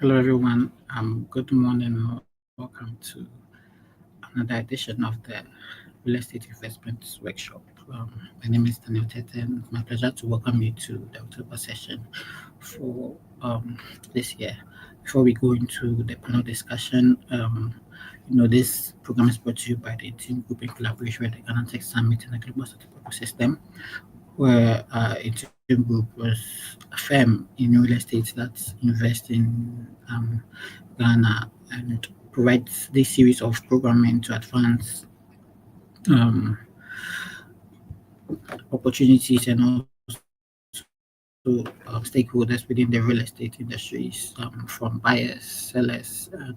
Hello, everyone. Good morning. Welcome to another edition of the Real Estate Investments Workshop. My name is Daniel Teten. It's my pleasure to welcome you to the October session for this year. Before we go into the panel discussion, this program is brought to you by the Team Group in collaboration with the Ghana Tech Summit and the Global Startup Ecosystem, where a team group was a firm in real estate that invests in Ghana and provides this series of programming to advance um, opportunities and also stakeholders within the real estate industries, from buyers, sellers, and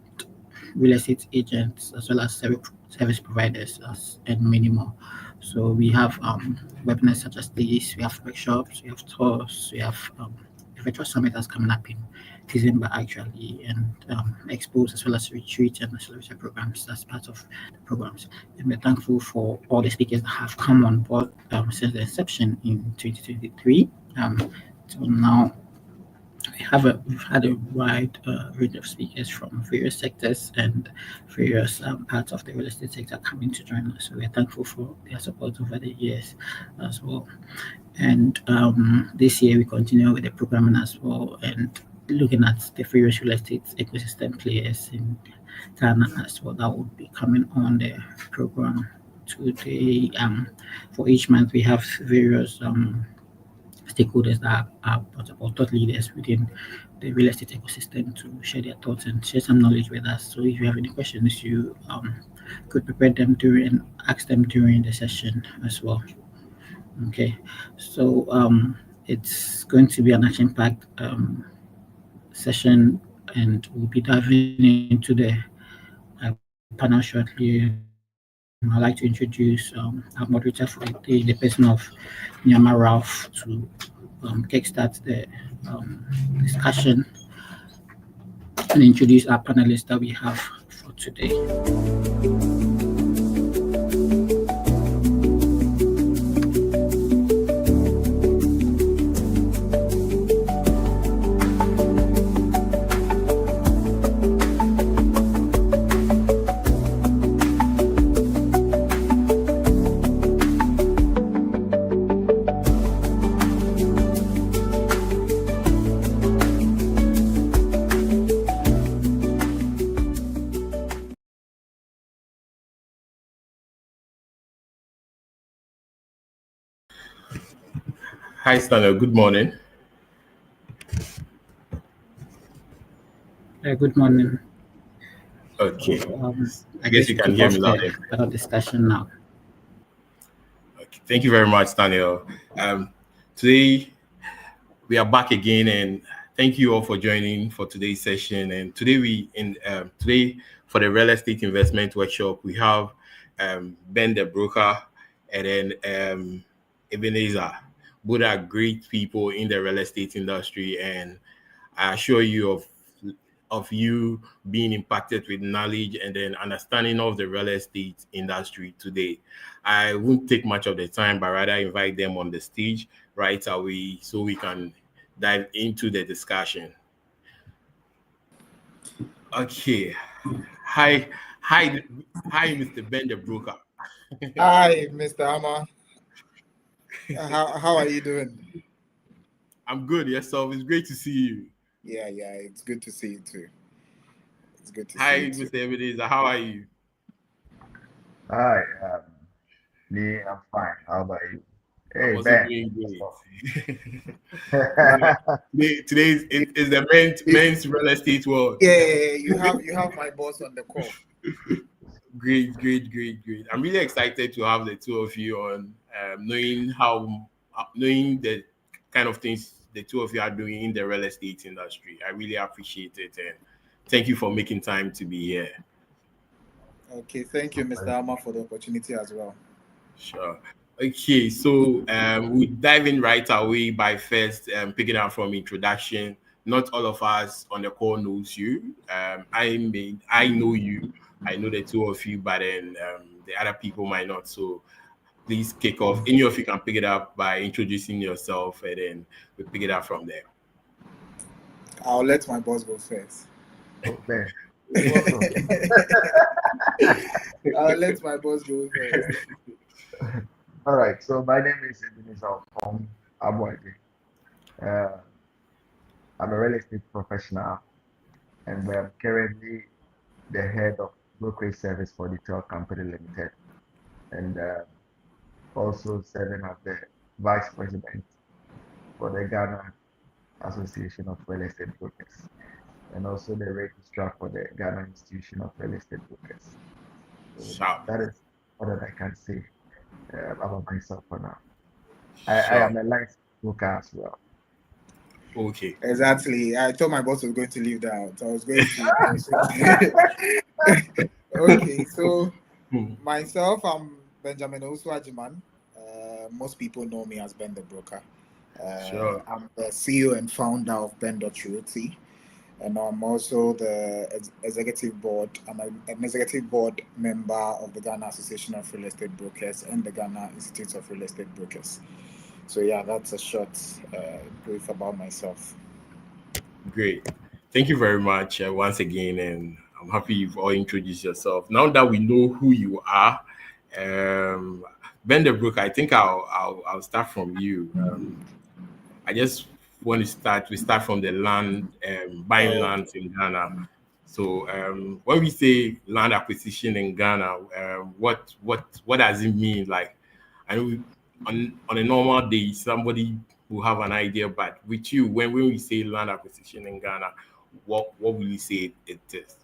real estate agents, as well as service providers, and many more. So we have webinars such as these, we have workshops, we have tours, we have a virtual summit that's coming up in December actually, and expos as well as retreats and accelerator programs as part of the programs. And we're thankful for all the speakers that have come on board since the inception in 2023. So now we've had a wide range of speakers from various sectors and various parts of the real estate sector coming to join us. So we're thankful for their support over the years as well. And this year we continue with the programming as well and looking at the various real estate ecosystem players in Ghana as well that would be coming on the program today. For each month we have various stakeholders that are or thought leaders within the real estate ecosystem to share their thoughts and share some knowledge with us. So if you have any questions, you could prepare them during ask them during the session as well. Okay, so it's going to be an action-packed session, and we'll be diving into the panel shortly. I'd like to introduce our moderator for the day, the person of Nyama Ralph, to kickstart the discussion and introduce our panelists that we have for today. Hi, Stanley. Good morning. Good morning. Okay. I I guess guess you we can kick hear me off loud the and clear. panel discussion now. Okay. Thank you very much, Daniel. Today we are back again, and thank you all for joining for today's session. And today for the real estate investment workshop, we have Ben the broker and then Ebenezer. Both are great people in the real estate industry, and I assure you of you being impacted with knowledge and then understanding of the real estate industry today. I won't take much of the time, but rather invite them on the stage right away so we can dive into the discussion. Okay. Hi, hi, Mr. Ben the broker. Hi, Mr. Amma. How are you doing? I'm good. Yourself? It's great to see you. Yeah, it's good to see you too. It's good to see Hi, you too. Mr. Ebenezer. How are you? Hi, me, I'm fine. How about you? I'm Hey, also Ben. doing What's great. up? Today's the men's real estate world. Yeah, you have my boss on the call. Great. I'm really excited to have the two of you on, knowing the kind of things the two of you are doing in the real estate industry. I really appreciate it, and thank you for making time to be here. Okay, thank you, Mr. Amma, for the opportunity as well. Sure. Okay, so we dive in right away by first picking up from introduction. Not all of us on the call knows you. I know you. I know the two of you, but then the other people might not. So please kick off. Any of you can pick it up by introducing yourself, and then we pick it up from there. I'll let my boss go first. Okay. I'll let my boss go first. All right. So my name is Ebenezer Tom Abwadi. Uh, I'm a real estate professional, and I'm currently the head of brokerage service for the Tel Company Limited, and also serving as the vice president for the Ghana Association of Real Estate Brokers, and also the registrar for the Ghana Institution of Real Estate Brokers. So Sharp. that is all that I can say about myself for now. I Sharp. am a licensed broker as well. Okay. Exactly. I thought my boss was going to leave that out. I was going to. Okay, so myself, I'm Benjamin Oswajiman. Most people know me as Ben the Broker. Sure. I'm the CEO and founder of Ben Realty, and I'm also the executive board. I'm an executive board member of the Ghana Association of Real Estate Brokers and the Ghana Institute of Real Estate Brokers. So yeah, that's a short brief about myself. Great. Thank you very much once again, and I'm happy you've all introduced yourself. Now that we know who you are, Ben the Brook, I think I'll start from you. I just want to start. We start from the land, buying lands in Ghana. So when we say land acquisition in Ghana, what does it mean? Like, I know on a normal day, somebody will have an idea, but with you, when we say land acquisition in Ghana, what will you say it is?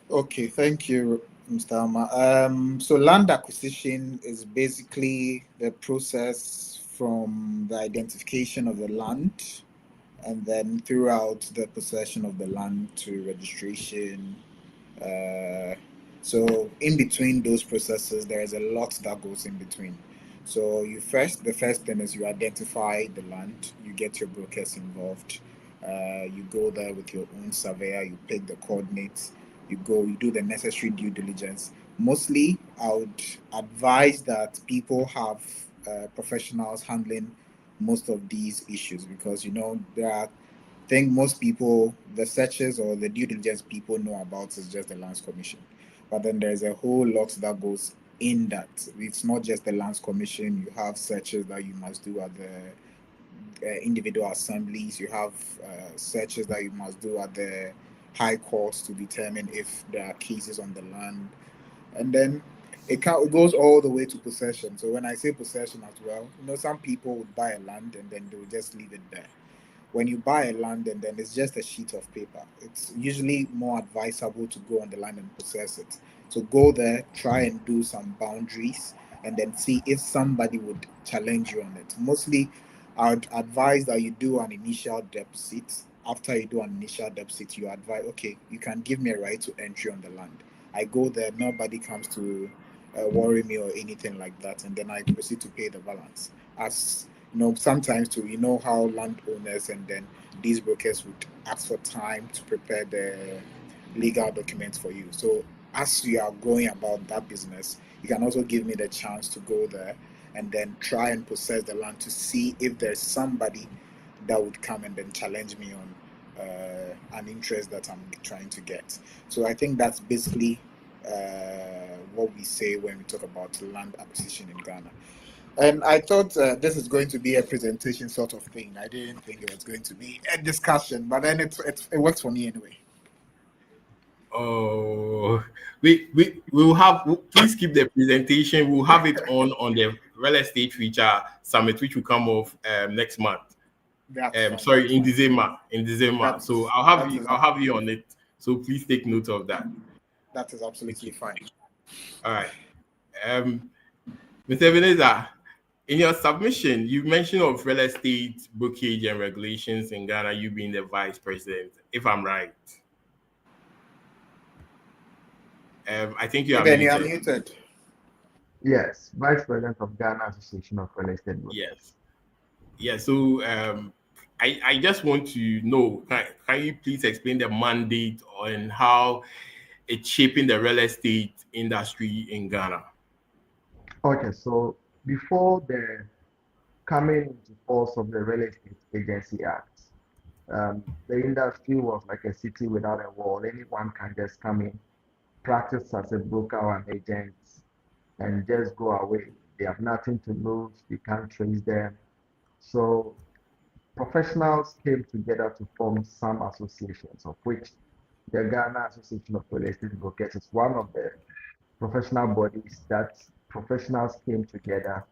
Okay, thank you, Mr. Alma. So land acquisition is basically the process from the identification of the land and then throughout the possession of the land to registration. So in between those processes, there is a lot that goes in between. So the first thing is you identify the land, you get your brokers involved, you go there with your own surveyor, you pick the coordinates, you do the necessary due diligence. Mostly, I would advise that people have professionals handling most of these issues because there are I think most people, the searches or the due diligence people know about is just the Lands Commission. But then there's a whole lot that goes in that. It's not just the Lands Commission. You have searches that you must do at the individual assemblies. You have searches that you must do at the high courts to determine if there are cases on the land. And then it goes all the way to possession. So when I say possession as well, some people would buy a land and then they will just leave it there. When you buy a land and then it's just a sheet of paper, it's usually more advisable to go on the land and possess it. So go there, try and do some boundaries, and then see if somebody would challenge you on it. Mostly, I would advise that you do an initial deposit. After you do an initial deposit, you advise, okay, you can give me a right to entry on the land. I go there, nobody comes to worry me or anything like that, and then I proceed to pay the balance. As sometimes too, how landowners and then these brokers would ask for time to prepare the legal documents for you. So as you are going about that business, you can also give me the chance to go there and then try and possess the land to see if there's somebody that would come and then challenge me on an interest that I'm trying to get. So I think that's basically what we say when we talk about land acquisition in Ghana. And I thought this is going to be a presentation sort of thing. I didn't think it was going to be a discussion, but then it works for me anyway. Oh, we will have. Please keep the presentation. We'll have it on the real estate feature summit, which will come off next month. Sorry, in December. In December. So I'll have you on it. So please take note of that. That is absolutely fine. All right. Mr. Ebenezer, in your submission, you mentioned of real estate brokerage and regulations in Ghana, you being the vice president, if I'm right. I think you are muted. You are muted. Yes, vice president of Ghana Association of Real Estate Brokers. Yes. Yeah. So I just want to know, can you please explain the mandate on how it's shaping the real estate industry in Ghana? Okay, so before the coming into force of the Real Estate Agency Act, The industry was like a city without a wall. Anyone can just come in, practice as a broker or an agent, and just go away. They have nothing to lose. We can't trace them. So professionals came together to form some associations, of which the Ghana Association of Real Estate Brokers is one of the professional bodies that professionals came together,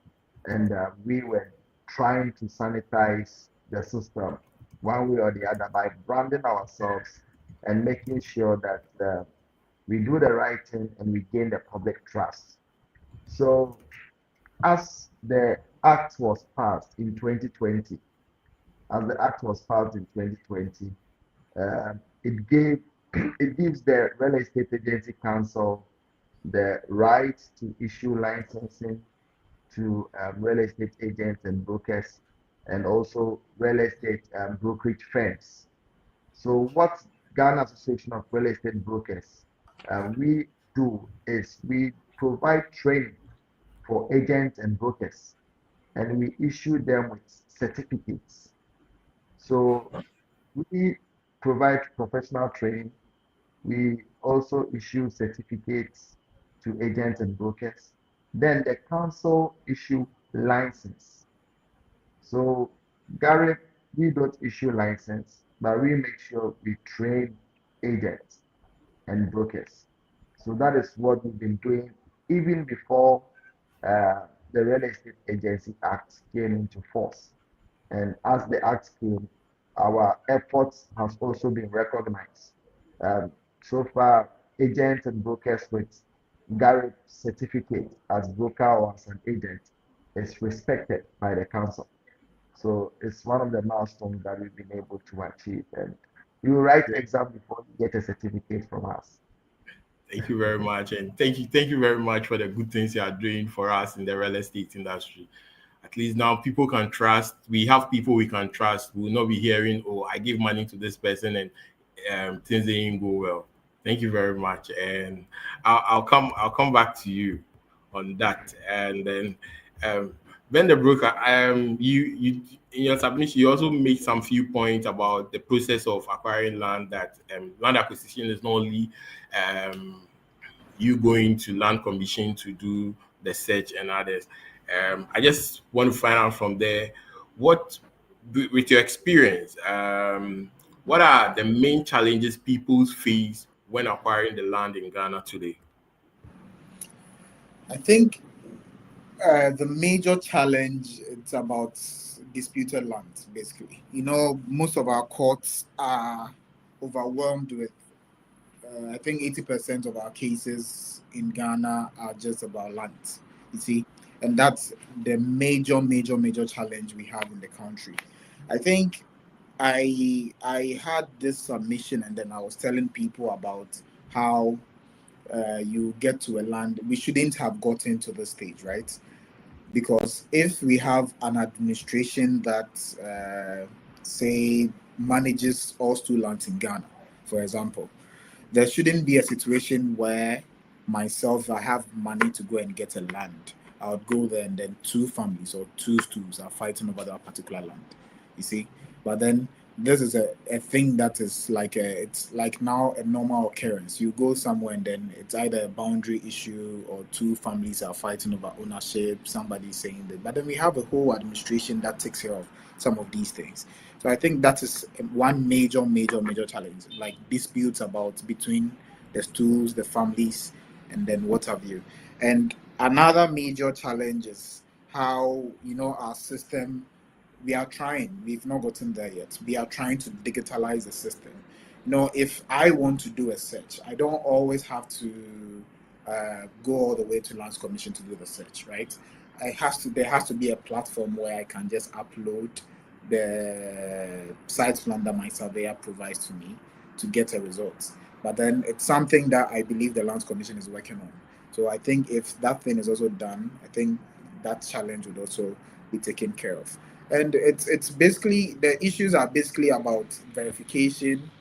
and we were trying to sanitize the system one way or the other by branding ourselves and making sure that we do the right thing and we gain the public trust. So as the act was passed in 2020, as the act was passed in 2020, it gave it gives the Real Estate Agency Council the right to issue licensing to real estate agents and brokers, and also real estate brokerage firms. So what Ghana Association of Real Estate Brokers we do is we provide training for agents and brokers, and we issue them with certificates. So we provide professional training. We also issue certificates to agents and brokers. Then the council issue license. So Gary, we don't issue license, but we make sure we train agents and brokers. So that is what we've been doing even before the Real Estate Agency Act came into force. And as the act came, our efforts have also been recognized. Um, so far, agents and brokers with Garrett certificate as broker or as an agent is respected by the council. So it's one of the milestones that we've been able to achieve. And you write exam before you get a certificate from us. Thank you very much, and thank you very much for the good things you are doing for us in the real estate industry. At least now people can trust. We have people we can trust. We will not be hearing, "Oh, I give money to this person and things didn't go well." Thank you very much, and I'll come back to you on that, and then um, when the broker you in your submission you also make some few points about the process of acquiring land, that land acquisition is not only you going to land commission to do the search and others. I just want to find out from there what, with your experience, what are the main challenges people face when acquiring the land in Ghana today? I think the major challenge it's about disputed land, basically. Most of our courts are overwhelmed with. I think 80% of our cases in Ghana are just about land. You see, and that's the major challenge we have in the country. I think I had this submission, and then I was telling people about how you get to a land. We shouldn't have gotten to this stage, right? Because if we have an administration that say manages all school lands in Ghana, for example, there shouldn't be a situation where myself, I have money to go and get a land. I would go there and then two families or two stools are fighting over that particular land. You see? But then this is a thing that is it's like now a normal occurrence. You go somewhere and then it's either a boundary issue or two families are fighting over ownership, somebody saying that. But then we have a whole administration that takes care of some of these things. So I think that is one major challenge, like disputes about between the stools, the families, and then what have you. And another major challenge is how our system. We are trying. We've not gotten there yet. We are trying to digitalize the system. If I want to do a search, I don't always have to go all the way to Lands Commission to do the search, right? There has to be a platform where I can just upload the site plan that my surveyor provides to me to get a result. But then it's something that I believe the Lands Commission is working on. So I think if that thing is also done, I think that challenge would also be taken care of. And it's basically, the issues are basically about verification,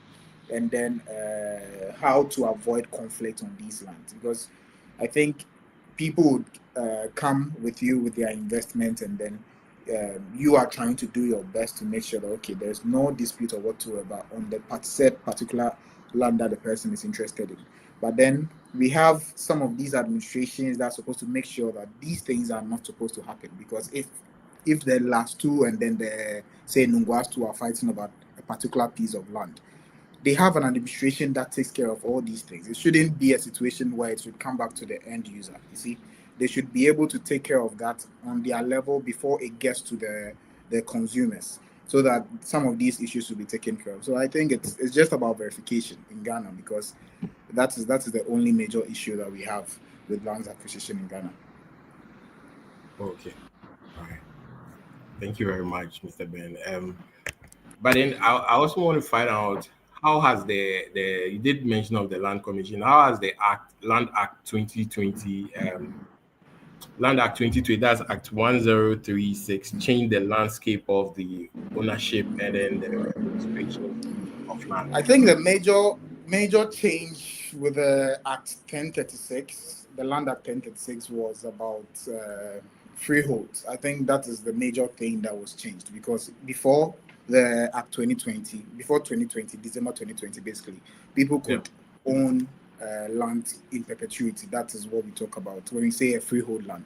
and then how to avoid conflict on these lands, because I think people would come with you with their investment, and then you are trying to do your best to make sure that, okay, there's no dispute or whatsoever on the said particular land that the person is interested in. But then we have some of these administrations that are supposed to make sure that these things are not supposed to happen, because if the last two and then the say Nungwas two are fighting about a particular piece of land, they have an administration that takes care of all these things. It shouldn't be a situation where it should come back to the end user. You see, they should be able to take care of that on their level before it gets to the consumers, so that some of these issues will be taken care of. So I think it's just about verification in Ghana, because that is the only major issue that we have with land acquisition in Ghana. Okay. All right. Thank you very much, Mr. Ben. But then I also want to find out, how has the you did mention of the Land Commission, how has the Land Act 2020 Land Act 2020, that's Act 1036, changed the landscape of the ownership and then the administration of land? I think the major change with the Act 1036, the Land Act 1036, was about freeholds. I think that is the major thing that was changed, because before the Act 2020, before 2020, December 2020, basically, people could own land in perpetuity. That is what we talk about when we say a freehold land.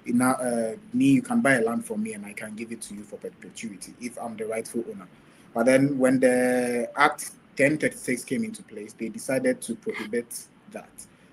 You can buy a land from me and I can give it to you for perpetuity if I'm the rightful owner. But then when the Act 1036 came into place, they decided to prohibit that,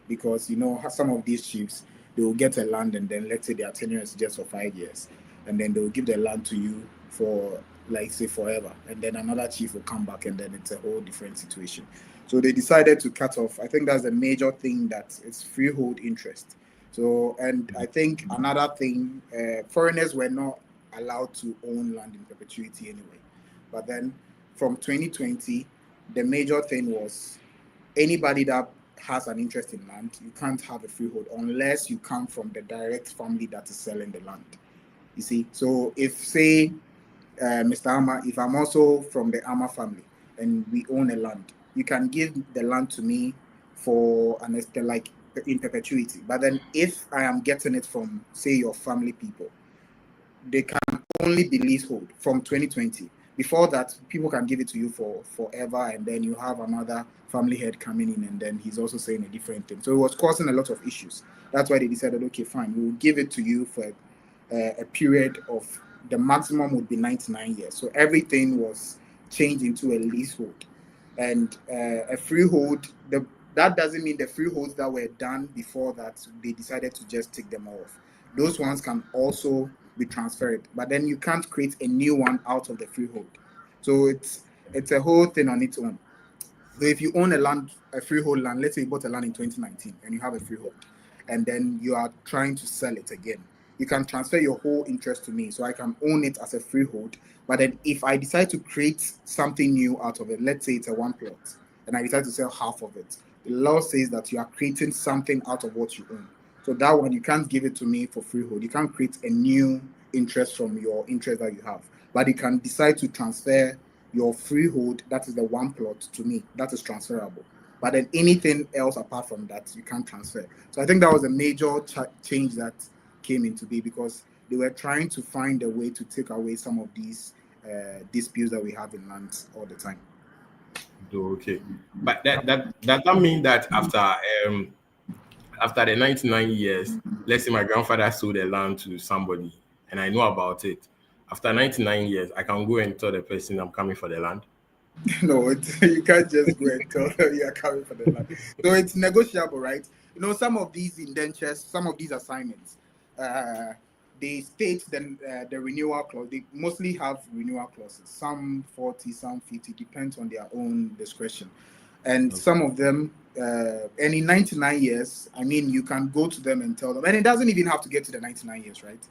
because some of these chiefs, they will get a land and then let's say their tenure is just for 5 years, and then they will give the land to you for, like, say, forever, and then another chief will come back and then it's a whole different situation. So they decided to cut off. I think that's the major thing, that it's freehold interest. So, and I think another thing, foreigners were not allowed to own land in perpetuity anyway. But then from 2020, the major thing was anybody that has an interest in land, you can't have a freehold unless you come from the direct family that is selling the land. You see, so if, say, Mr. Ama, if I'm also from the Ama family and we own a land, you can give the land to me for like in perpetuity. But then if I am getting it from, say, your family people, they can only be leasehold from 2020. Before that, people can give it to you for forever, and then you have another family head coming in, and then he's also saying a different thing. So it was causing a lot of issues. That's why they decided, okay, fine, we'll give it to you for a period of, the maximum would be 99 years. So everything was changed into a leasehold. And a freehold, that doesn't mean the freeholds that were done before that, they decided to just take them off. Those ones can also be transferred, but then you can't create a new one out of the freehold. So it's a whole thing on its own. So if you own a freehold land, let's say you bought a land in 2019 and you have a freehold, and then you are trying to sell it again, you can transfer your whole interest to me, so I can own it as a freehold. But then if I decide to create something new out of it, let's say it's a one plot, and I decide to sell half of it, the law says that you are creating something out of what you own. So that one, you can't give it to me for freehold. You can't create a new interest from your interest that you have. But you can decide to transfer your freehold, that is the one plot, to me. That is transferable. But then anything else apart from that, you can't transfer. So I think that was a major change that came into being, because they were trying to find a way to take away some of these disputes that we have in lands all the time. Okay, but that mean that after the 99 years, let's say my grandfather sold the land to somebody and I know about it. After 99 years, I can go and tell the person I'm coming for the land? No, you can't just go and tell them you are coming for the land. So it's negotiable, right? Some of these indentures, some of these assignments, they state the renewal clause. They mostly have renewal clauses, some 40, some 50, depends on their own discretion. And okay. Some of them, and in 99 years, I mean, you can go to them and tell them, and it doesn't even have to get to the 99 years, right?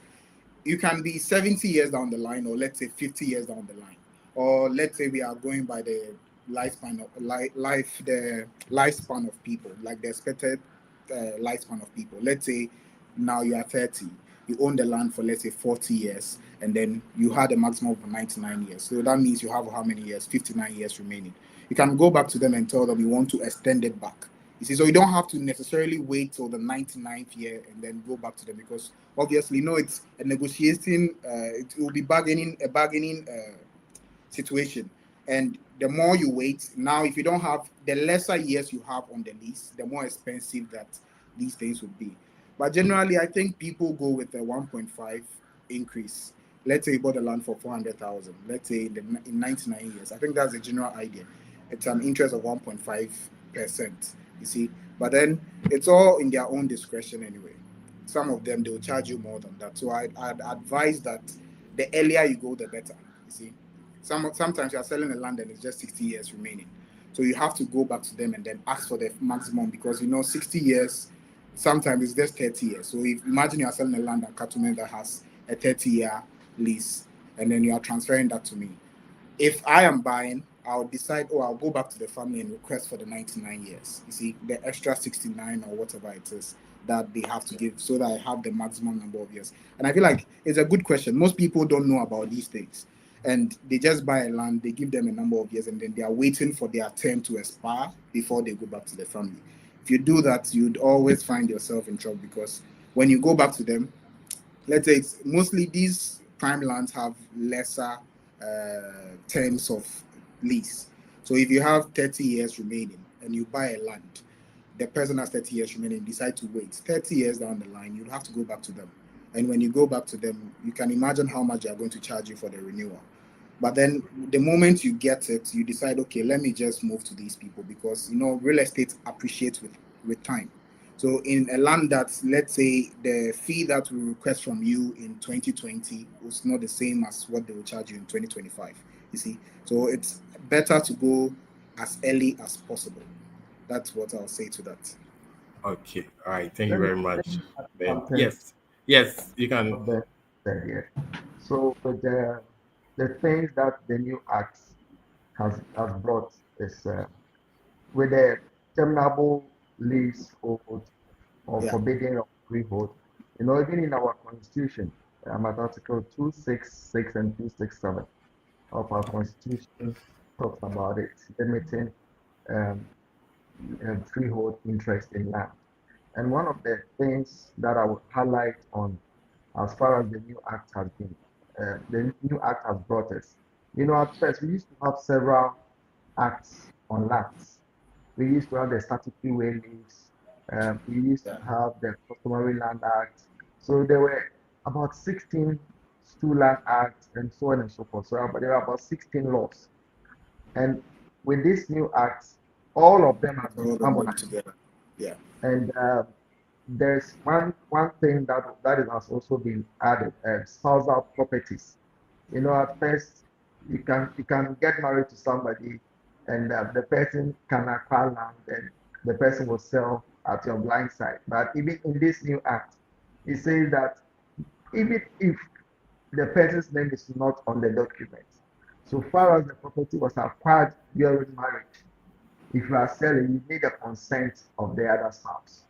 You can be 70 years down the line, or let's say 50 years down the line, or let's say we are going by the lifespan of people, like the expected lifespan of people. Let's say now you are 30, you own the land for, let's say, 40 years, and then you had a maximum of 99 years. So that means you have how many years? 59 years remaining. You can go back to them and tell them you want to extend it back. You see, so you don't have to necessarily wait till the 99th year and then go back to them, because obviously, it's a negotiating, it will be a bargaining situation. And the more you wait, now if you don't have, the lesser years you have on the lease, the more expensive that these things would be. But generally, I think people go with a 1.5 increase. Let's say you bought the land for 400,000. Let's say in 99 years. I think that's the general idea. It's an interest of 1.5%. You see, but then it's all in their own discretion anyway. Some of them, they'll charge you more than that. So I'd advise that the earlier you go, the better. You see, sometimes you're selling a land and it's just 60 years remaining. So you have to go back to them and then ask for the maximum, because 60 years, sometimes it's just 30 years. So imagine you're selling a land at Cattleman that has a 30-year lease, and then you are transferring that to me. If I am buying, I'll decide, I'll go back to the family and request for the 99 years. You see, the extra 69 or whatever it is that they have to give, so that I have the maximum number of years. And I feel like it's a good question. Most people don't know about these things. And they just buy a land, they give them a number of years, and then they are waiting for their term to expire before they go back to the family. If you do that, you'd always find yourself in trouble, because when you go back to them, let's say it's mostly these prime lands have lesser terms of lease. So if you have 30 years remaining and you buy a land, the person has 30 years remaining, decide to wait 30 years down the line, you'd have to go back to them. And when you go back to them, you can imagine how much they are going to charge you for the renewal. But then the moment you get it, you decide, okay, let me just move to these people, because real estate appreciates with time. So in a land that, let's say, the fee that we request from you in 2020 was not the same as what they will charge you in 2025. You see, so it's better to go as early as possible. That's what I'll say to that. Okay. All right. Thank you Let me very much. add Ben. something Yes, you can. what Ben said here. So with the things that the new act has brought is with the terminable leasehold or Yeah. forbidding of freehold. Even in our constitution, at Article 266 and 267 of our constitution talks about it, limiting um, freehold interest in land. And one of the things that I would highlight on, as far as the new act has been, the new act has brought us. At first we used to have several acts on lands. We used to have the statutory way leaves. We used to have the customary land act. So there were about 16 Stool Land Acts and so on and so forth. So there are about 16 laws. And with this new act, all of them have been All of them harmonized. together. Yeah. And there's one thing that has also been added: spousal properties. At first you can get married to somebody, and the person can acquire land, and the person will sell at your blind side. But even in this new act, it says that even if the person's name is not on the document, so far as the property was acquired during marriage, if you are selling, you need the consent of the other spouse.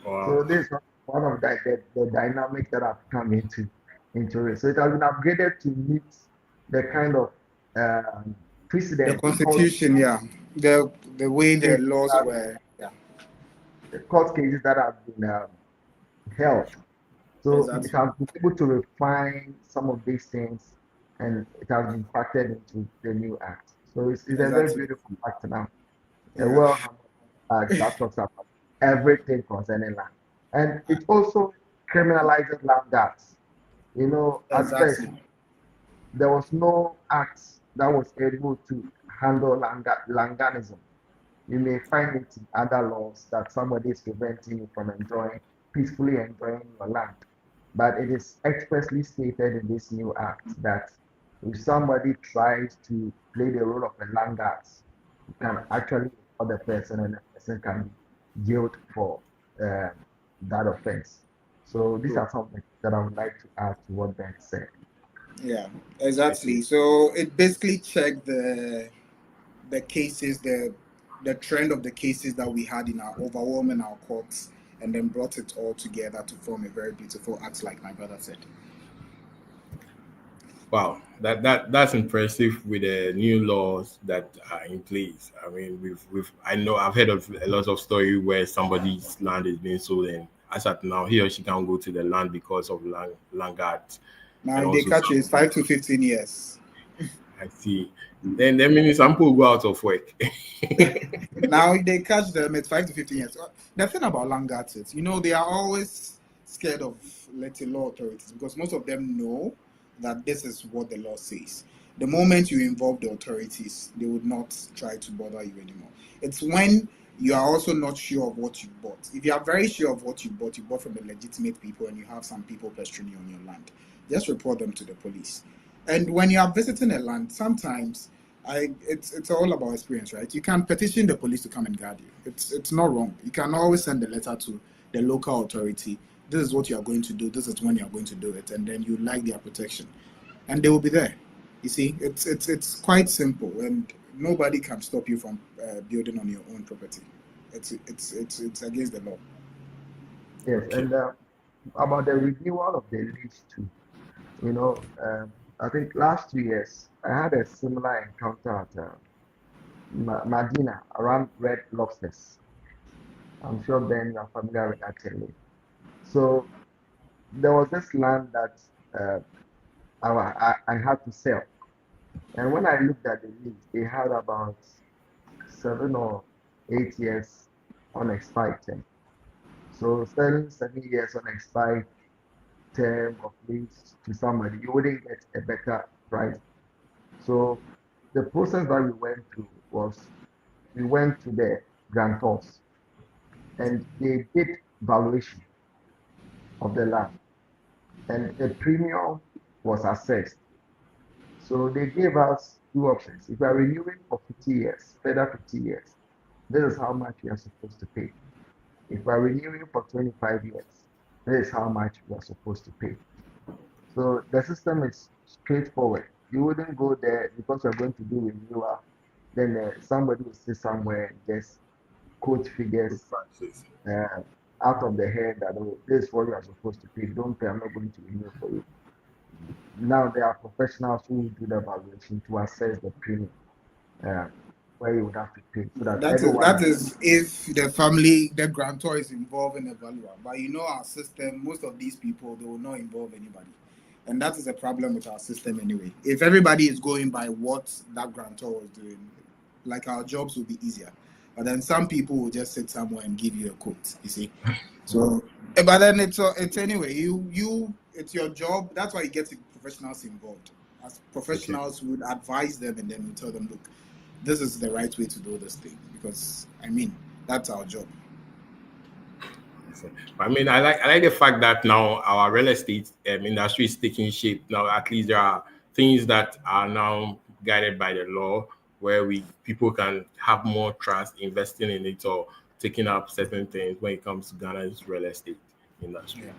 Wow. So this is one of the dynamics that have come into it. So it has been upgraded to meet the kind of precedent. The constitution, yeah. The way the laws were, yeah. The court cases that have been held. So Exactly. it has been able to refine some of these things, and it has been factored into the new act. So it's a very Exactly. beautiful act now. Yeah. A well-harmonized act that talks about everything concerning land. And it also criminalizes land debts. At first, Exactly. there was no act that was able to handle landganism. You may find it in other laws that somebody is preventing you from peacefully enjoying your land. But it is expressly stated in this new act that if somebody tries to play the role of a landlord, you can actually report the person, and the person can be jailed for that offense. So these are some things that I would like to add to what Ben said. Yeah, exactly. So it basically checked the cases, the trend of the cases that we had in our overwhelming our courts, and then brought it all together to form a very beautiful act, like my brother said. Wow, that's impressive with the new laws that are in place. I mean, I know I've heard of a lot of story where somebody's land is being sold, and as at now, he or she can't go to the land because of land guards, Now, and if they also catch you, it's 5 to 15 years. I see. Then that means some people go out of work. Now, if they catch them, it's 5 to 15 years. The thing about landguards is, they are always scared of letting law authorities because most of them know that this is what the law says. The moment you involve the authorities, they would not try to bother you anymore. It's when you are also not sure of what you bought. If you are very sure of what you bought from the legitimate people, and you have some people pestering you on your land, just report them to the police. And when you are visiting a land, sometimes it's all about experience, right? You can petition the police to come and guard you. It's not wrong. You can always send a letter to the local authority. This is what you are going to do. This is when you are going to do it, and then you like their protection, and they will be there. You see, it's quite simple, and nobody can stop you from building on your own property. It's against the law. Yes, Okay. and about the renewal of the lease too. I think last 2 years I had a similar encounter at Medina around Red Lobsters. I'm sure Ben you are familiar with that area. So there was this land that uh, I had to sell, and when I looked at the lease, they had about 7 or 8 years unexpired term. So selling 7 years unexpired term of lease to somebody, you wouldn't get a better price. So the process that we went through was we went to the grantors and they did valuation of the land and a premium was assessed. So they gave us two options. If we are renewing for 50 years, further 50 years, this is how much we are supposed to pay. If we are renewing for 25 years, this is how much we are supposed to pay. So the system is straightforward. You wouldn't go there because you're going to do renewal. Then somebody will sit somewhere and just quote figures uh, out of the head that, oh, this is what you are supposed to pay. Don't pay, I'm not going to renew for you. Now there are professionals who do the evaluation to assess the premium uh, where you would have to pay so that That is everyone that is is if the family, the grantor is involved in the valuer. But our system, most of these people they will not involve anybody. And that is a problem with our system anyway. If everybody is going by what that grantor was doing, like our jobs will be easier. But then some people will just sit somewhere and give you a quote, you see. So but then it's anyway, it's your job. That's why you get professionals involved. As Okay. professionals would advise them and then we tell them, look, this is the right way to do this thing because that's our job. I mean, I like the fact that now our real estate industry is taking shape. Now, at least there are things that are now guided by the law, where we people can have more trust investing in it or taking up certain things when it comes to Ghana's real estate industry.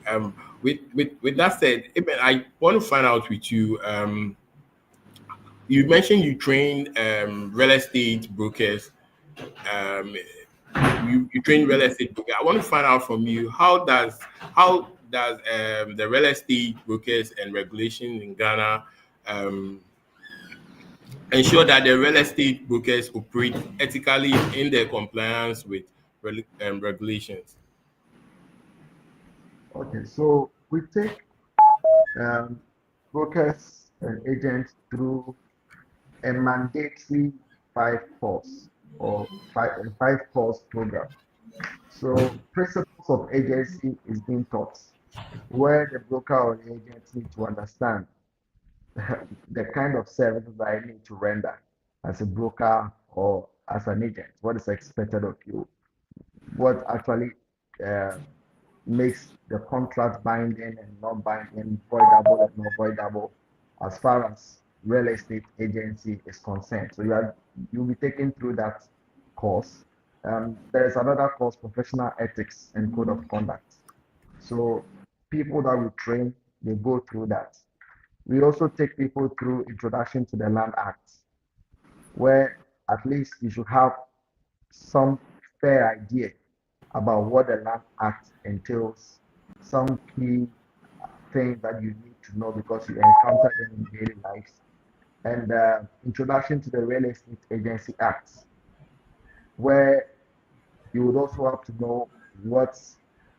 Yeah. With that said, Eben, I want to find out with you. You mentioned you train real estate brokers. Um, you train real estate broker. I want to find out from you how does the real estate brokers and regulation in Ghana um, ensure that the real estate brokers operate ethically in their compliance with regulations. okay. So we take um, brokers and agents through a mandatory 5 course or five course program. So principles of agency is being taught where the broker or the agent need to understand the kind of services that I need to render as a broker or as an agent. What is expected of you? What actually uh, makes the contract binding and not binding, voidable and not voidable, as far as real estate agency is concerned. So you'll be taken through that course. There is another course, professional ethics and code of conduct. So people that we train, they go through that. We also take people through introduction to the Land Act, where at least you should have some fair idea about what the Land Act entails, some key things that you need to to know because you encounter them in daily lives. And introduction to the Real Estate Agency Act, where you would also have to know what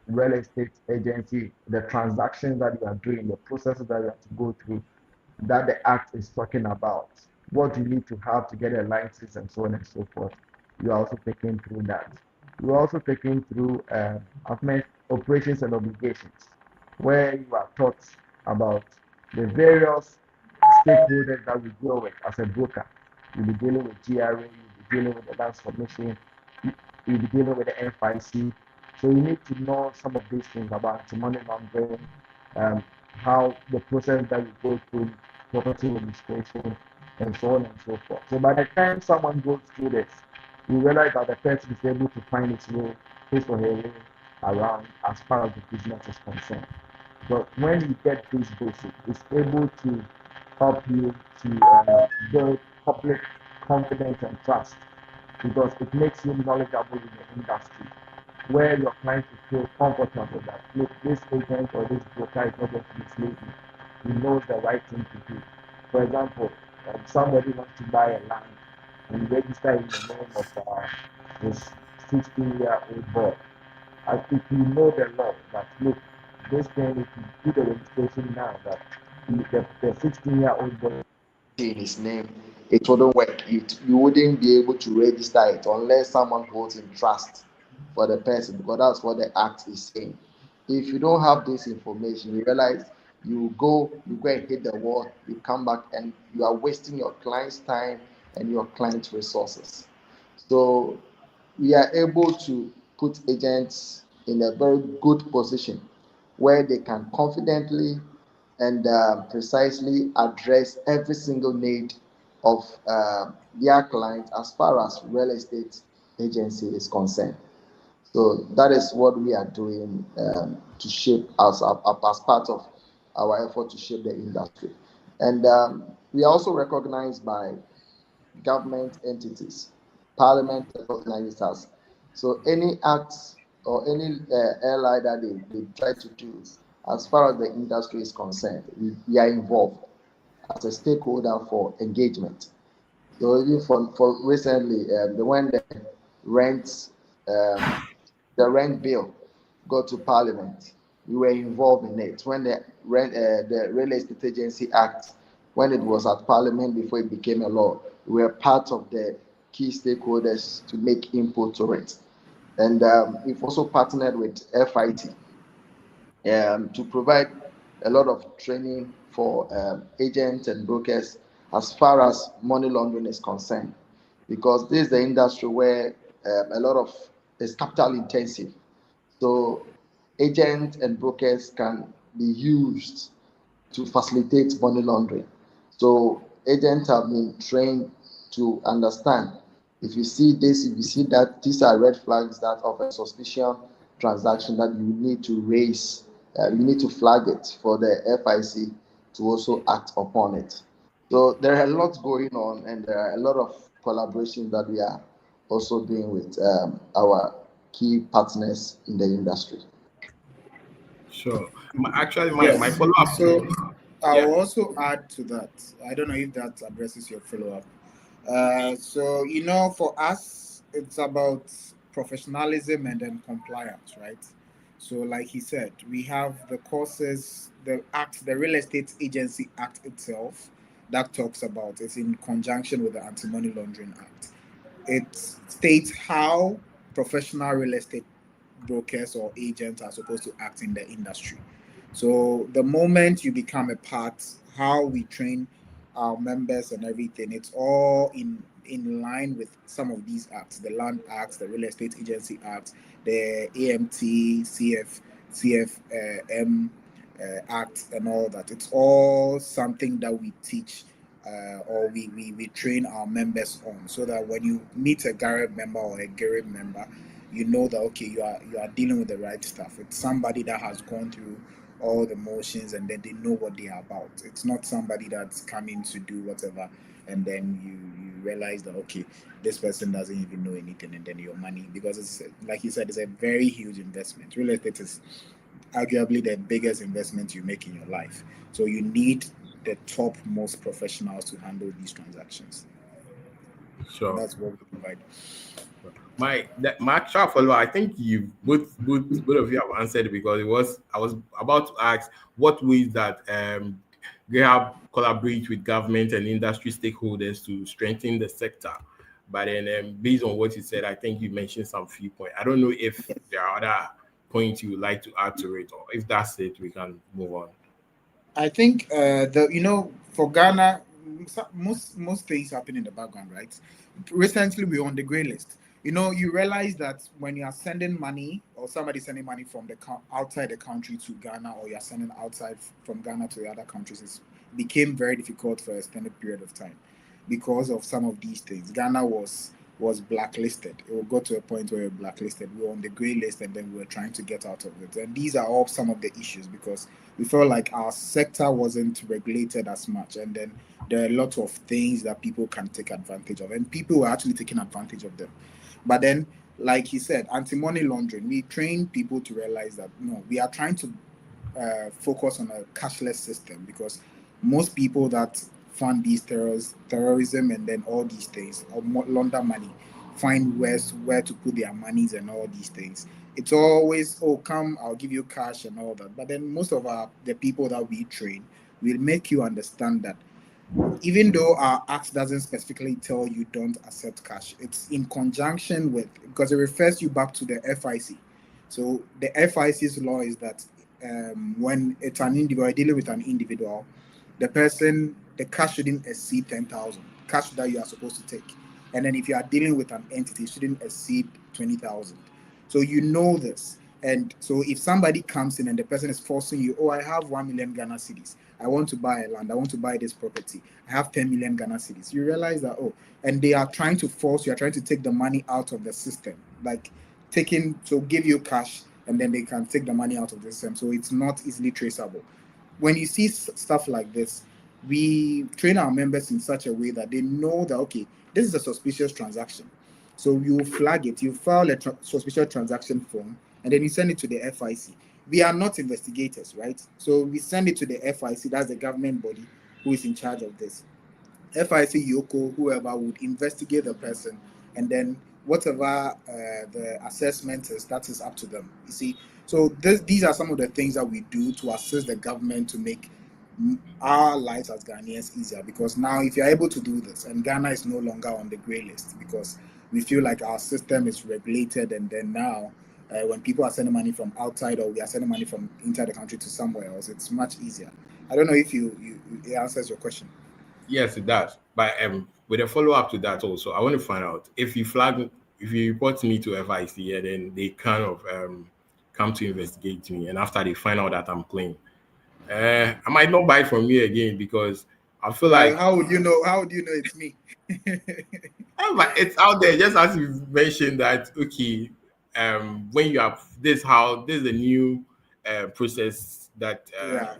real estate agency, the transactions that you are doing, the processes that you have to go through, that the act is talking about, what you need to have to get a license and so on and so forth. You are also taking through that. You are also taking through, I've mentioned operations and obligations, where you are taught about the various stakeholders that we deal with as a broker. You'll be dealing with GRA, you'll be dealing with the Lands Commission, you'll be dealing with the FIC. So you need to know some of these things about anti-money laundering, how the process that you go through, property registration, and so on and so forth. So by the time someone goes through this, you realize that the person is able to find its way, his or her way around as far as the business is concerned. But when you get this basic, it's able to help you to build public confidence and trust because it makes you knowledgeable in the industry where your clients will feel comfortable that look, this agent or this broker is not going to mislead you. He knows the right thing to do. For example, somebody wants to buy a land and register in the name of this 16-year-old boy. If you know the law that look, this thing, if you do the registration now, that the 16-year-old boy in his name, it wouldn't work. You wouldn't be able to register it unless someone holds in trust for the person, because that's what the act is saying. If you don't have this information, you realize you go and hit the wall, you come back and you are wasting your client's time and your client's resources. So we are able to put agents in a very good position where they can confidently and precisely address every single need of their client as far as real estate agency is concerned. So that is what we are doing to shape as part of our effort to shape the industry. And we are also recognized by government entities, parliament recognizes us. So any act or any ally that they try to do, as far as the industry is concerned, we are involved as a stakeholder for engagement. So even for recently, when rent the rent bill got to parliament, we were involved in it. When the Real Estate Agency Act, when it was at parliament before it became a law, we were part of the key stakeholders to make input to it. And we've also partnered with FIT to provide a lot of training for agents and brokers as far as money laundering is concerned, because this is the industry where a lot of is capital intensive. So agents and brokers can be used to facilitate money laundering. So agents have been trained to understand if you see this, if you see that, these are red flags that of a suspicion transaction that you need to raise, you need to flag it for the FIC to also act upon it. So there are a lot going on, and there are a lot of collaborations that we are also doing with our key partners in the industry. Sure. Actually, Yes. my follow up. So I Yeah. will also add to that. I don't know if that addresses your follow up. So for us, it's about professionalism and then compliance, right? So, like he said, we have the courses, the act, the Real Estate Agency Act itself, that talks about it's in conjunction with the Anti-Money Laundering Act. It states how professional real estate brokers or agents are supposed to act in the industry. So the moment you become a part, how we train our members and everything, it's all in line with some of these acts, the Land Acts, the Real Estate Agency Act, the AMT, CFM Act, and all that. It's all something that we teach or we train our members on, so that when you meet a Gareb member or a Gareb member, you know that okay, you are dealing with the right stuff. It's somebody that has gone through all the motions and then they know what they are about. It's not somebody that's coming to do whatever and then you realize that okay, this person doesn't even know anything, and then your money, because it's like you said, it's a very huge investment. Real estate is arguably the biggest investment you make in your life. So you need the top most professionals to handle these transactions. And Sure. that's what we provide. My actual follow, I think you both of you have answered, because it was I was about to ask what ways that Graham collaborate with government and industry stakeholders to strengthen the sector. But then, based on what you said, I think you mentioned some few points. I don't know if there are other points you would like to add to it, or if that's it, we can move on. I think for Ghana, most things happen in the background, right? Recently, we were on the grey list. You realize that when you are sending money, or somebody sending money from outside the country to Ghana, or you are sending outside from Ghana to the other countries, it became very difficult for a extended period of time because of some of these things. Ghana was blacklisted. It will go to a point where we're blacklisted. We were on the grey list, and then we were trying to get out of it. And these are all some of the issues, because we felt like our sector wasn't regulated as much, and then there are a lot of things that people can take advantage of, and people were actually taking advantage of them. But then, like he said, anti-money laundering, we train people to realize that no, we are trying to focus on a cashless system, because most people that fund these terrorism and then all these things, or launder money, find where to put their monies and all these things. It's always, oh, come, I'll give you cash and all that. But then most of the people that we train will make you understand that even though our act doesn't specifically tell you don't accept cash, it's in conjunction with, because it refers you back to the FIC. So the FIC's law is that when it's an individual dealing with an individual, the cash shouldn't exceed 10,000 cash that you are supposed to take, and then if you are dealing with an entity, it shouldn't exceed 20,000. So you know this. And so if somebody comes in and the person is forcing you, oh, I have 1 million Ghana cedis. I want to buy a land. I want to buy this property. I have 10 million Ghana cedis. You realize that, oh, and they are trying to force you, are trying to take the money out of the system, like give you cash, and then they can take the money out of the system. So it's not easily traceable. When you see stuff like this, we train our members in such a way that they know that, okay, this is a suspicious transaction. So you flag it, you file a suspicious transaction form, and then you send it to the FIC. We are not investigators, right? So we send it to the FIC, that's the government body who is in charge of this. FIC, Yoko, whoever would investigate the person, and then whatever the assessment is, that is up to them. You see, so these are some of the things that we do to assist the government to make our lives as Ghanaians easier, because now if you're able to do this, and Ghana is no longer on the grey list, because we feel like our system is regulated, and then now when people are sending money from outside, or we are sending money from inside the country to somewhere else, it's much easier. I don't know if it answers your question. Yes, it does. But with a follow up to that, also, I want to find out if you report me to FIC, yeah, then they kind of come to investigate me, and after they find out that I'm clean, I might not buy from you again, because I feel like How would you know? How would you know it's me? but it's out there. Just as you mentioned that, okay, when you have this, this is a new process that Yeah,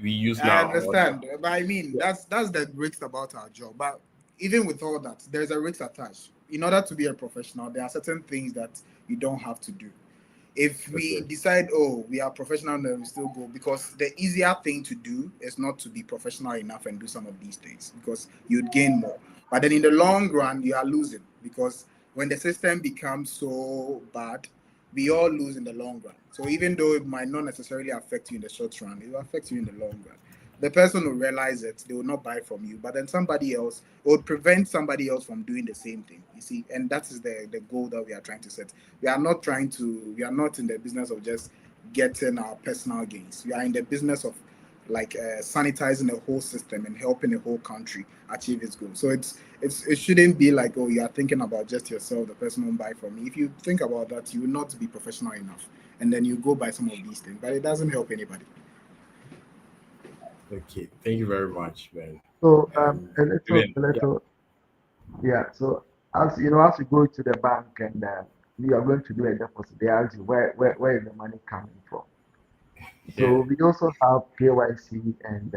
we use I now. understand, but I mean Yeah. that's the risk about our job. But even with all that, there's a risk attached. In order to be a professional, there are certain things that you don't have to do. If we Okay. decide, oh, we are professional, then we still go, because the easier thing to do is not to be professional enough and do some of these things, because you'd gain more. But then in the long run, you are losing, because when the system becomes so bad, we all lose in the long run. So even though it might not necessarily affect you in the short run, it will affect you in the long run. The person will realize it, they will not buy from you, but then somebody else will prevent somebody else from doing the same thing. You see, and that is the goal that we are trying to set. We are not in the business of just getting our personal gains. We are in the business of sanitizing the whole system and helping the whole country achieve its goal. So it shouldn't be like, oh, you are thinking about just yourself, the person won't buy from me. If you think about that, you will not be professional enough, and then you go buy some of these things, but it doesn't help anybody. Okay. Thank you very much, Ben. So Even, a yeah. little, yeah. So as you know, as you go to the bank and you are going to do a deposit, they ask you where is the money coming from. Yeah. So we also have KYC and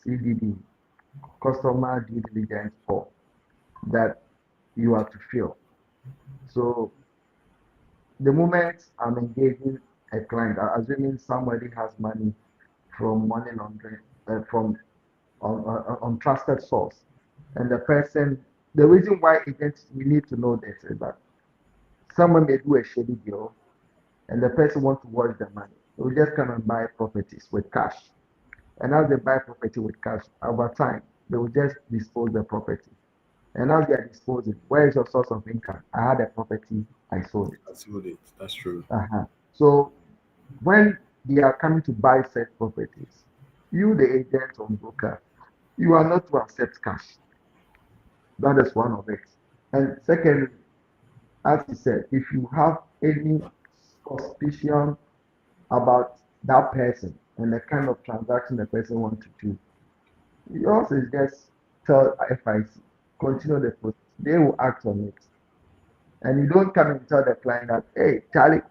CDD, customer due diligence form, that you have to fill. So the moment I'm engaging a client, assuming somebody has money from money laundering, from on trusted source, and the reason why agents we need to know this is that someone may do a shady deal, and the person wants to wash the money. They will just come and buy properties with cash, and as they buy property with cash, over time they will just dispose the property. And as they are disposing, where is your source of income? I had a property, I sold it. That's good. That's true. Uh-huh. So when they are coming to buy such properties, you, the agent or broker, you are not to accept cash. That is one of it. And second, as you said, if you have any suspicion about that person and the kind of transaction the person wants to do, yours is just tell FIC, continue the process. They will act on it. And you don't come and tell the client that, hey, Charlie,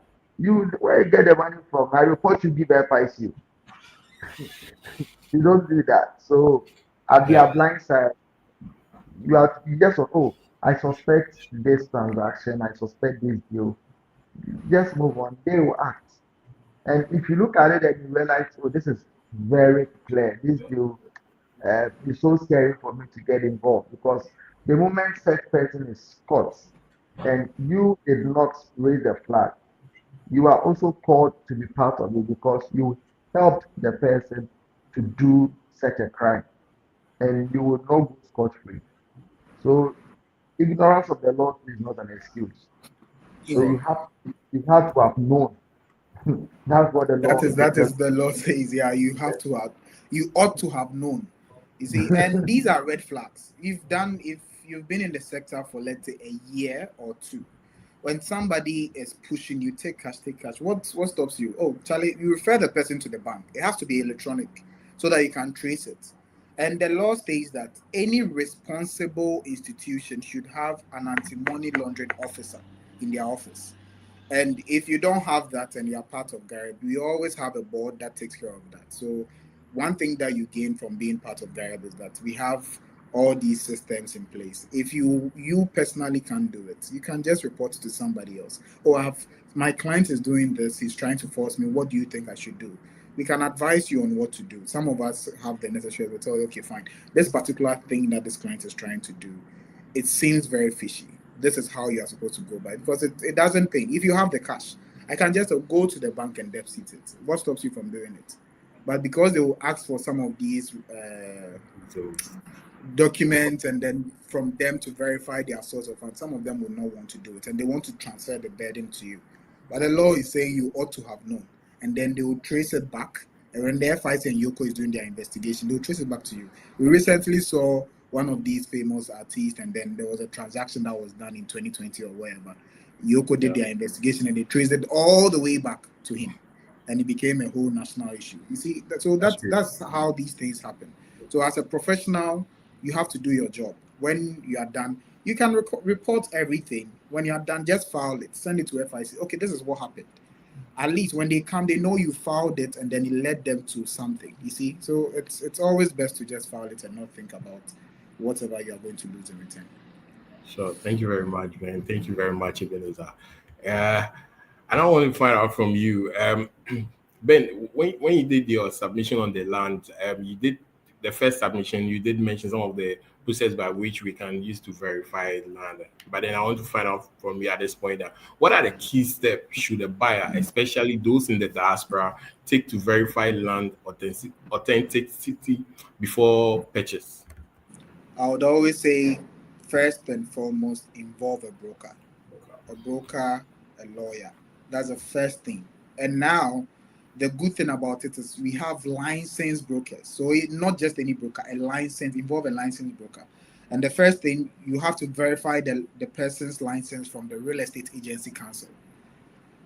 where you get the money from? I report you give FIC. You don't do that. So at Yeah. their blind side, you just oh, I suspect this transaction, I suspect this deal. Just move on. They will act. And if you look at it and you realize, oh, this is very clear. This deal is so scary for me to get involved because the moment such person is caught and you did not raise the flag, you are also called to be part of it because you helped the person to do such a crime and you will not go scot-free. So ignorance of the law is not an excuse. So Sure. you have to have known. That's what the law That is the law says. Yeah, you ought to have known. You see, and these are red flags. If you've been in the sector for let's say a year or two, when somebody is pushing you, take cash. What stops you? Oh, Charlie, you refer the person to the bank. It has to be electronic so that you can trace it. And the law states that any responsible institution should have an anti-money laundering officer in their office. And if you don't have that and you're part of Gareb, we always have a board that takes care of that. So one thing that you gain from being part of Gareb is that we have all these systems in place. If you personally can't do it, you can just report to somebody else. Oh, my client is doing this, he's trying to force me. What do you think I should do? We can advise you on what to do. Some of us have the necessary, we'll tell you, okay, fine. This particular thing that this client is trying to do, it seems very fishy. This is how you are supposed to go by because it doesn't pay. If you have the cash, I can just go to the bank and deposit it. What stops you from doing it? But because they will ask for some of these documents and then from them to verify their source of funds, some of them will not want to do it and they want to transfer the burden to you. But the law is saying you ought to have known, and then they will trace it back. And when the FIC and Yoko is doing their investigation, they will trace it back to you. We recently saw one of these famous artists, and then there was a transaction that was done in 2020 or wherever. Yoko did their investigation and they traced it all the way back to him, and it became a whole national issue. You see, so that's how these things happen. So as a professional, you have to do your job. When you are done, you can report everything. When you are done, just file it, send it to FIC. Okay, this is what happened. At least when they come, they know you filed it, and then you led them to something. You see, so it's always best to just file it and not think about whatever you are going to lose in return. Sure. Thank you very much, Ben. Thank you very much, Ebenezer. And I want to find out from you, Ben, when you did your submission on the land, you did the first submission, you did mention some of the process by which we can use to verify land. But then I want to find out from you at this point that what are the key steps should a buyer, especially those in the diaspora, take to verify land authenticity before purchase? I would always say, first and foremost, involve a broker, a lawyer. That's the first thing. And now, the good thing about it is we have licensed brokers. So not just any broker, involve a licensed broker. And the first thing, you have to verify the person's license from the Real Estate Agency Council.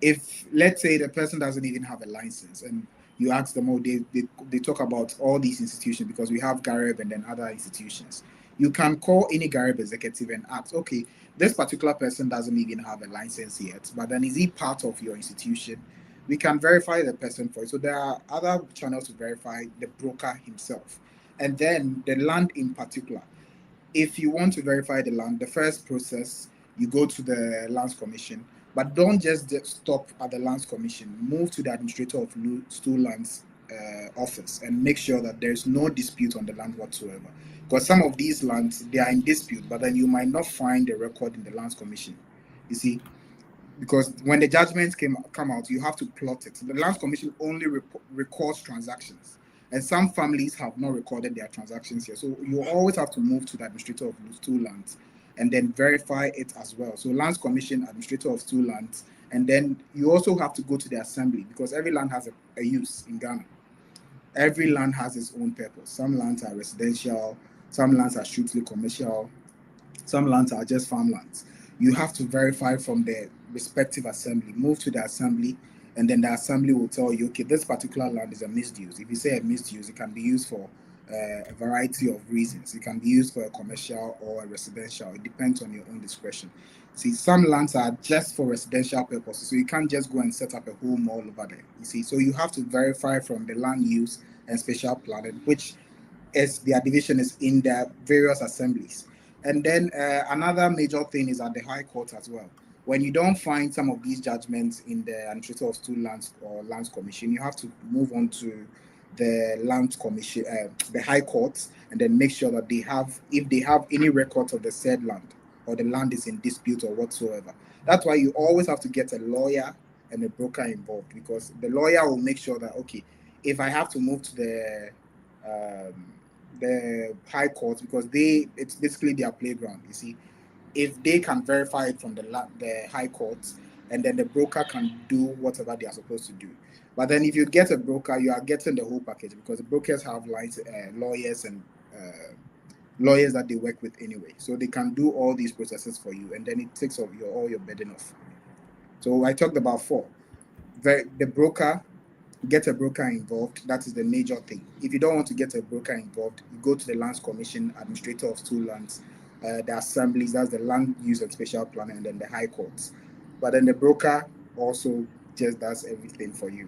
If, let's say, the person doesn't even have a license and you ask them, oh, they talk about all these institutions because we have Gareb and then other institutions. You can call any Gareb executive and ask, okay, this particular person doesn't even have a license yet, but then is he part of your institution? We can verify the person for it. So there are other channels to verify the broker himself. And then the land in particular. If you want to verify the land, the first process, you go to the Lands Commission. But don't just stop at the Lands Commission. Move to the Administrator of Stool Lands office and make sure that there's no dispute on the land whatsoever. Because some of these lands, they are in dispute, but then you might not find a record in the Lands Commission. You see, because when the judgments come out, you have to plot it. The Lands Commission only records transactions, and some families have not recorded their transactions here. So you always have to move to the Administrator of Stool Lands and then verify it as well. So Lands Commission, Administrator of Stool Lands, and then you also have to go to the assembly, because every land has a use in Ghana. Every land has its own purpose. Some lands are residential, some lands are strictly commercial, some lands are just farmlands. You have to verify from the respective assembly, move to the assembly, and then the assembly will tell you, okay, this particular land is a misuse. If you say a misuse, it can be used for a variety of reasons. It can be used for a commercial or a residential. It depends on your own discretion. See, some lands are just for residential purposes, so you can't just go and set up a whole mall over there. You see, so you have to verify from the land use and spatial planning, which is their division is in the various assemblies. And then another major thing is at the High Court as well. When you don't find some of these judgments in the Administrator of Stool Lands or Lands Commission, you have to move on to the Lands Commission, the High Court, and then make sure that they have, if they have any records of the said land or the land is in dispute or whatsoever. That's why you always have to get a lawyer and a broker involved, because the lawyer will make sure that, okay, if I have to move to the High Court, because it's basically their playground, you see, if they can verify it from the High Court, and then the broker can do whatever they are supposed to do. But then if you get a broker, you are getting the whole package, because the brokers have lawyers and lawyers that they work with anyway, so they can do all these processes for you, and then it takes all your burden off. So I talked about 4. The broker, get a broker involved. That is the major thing. If you don't want to get a broker involved, you go to the Lands Commission, Administrator of Stool Lands, the assemblies, that's the Land Use and Spatial Planning, and then the High Courts. But then the broker also just does everything for you.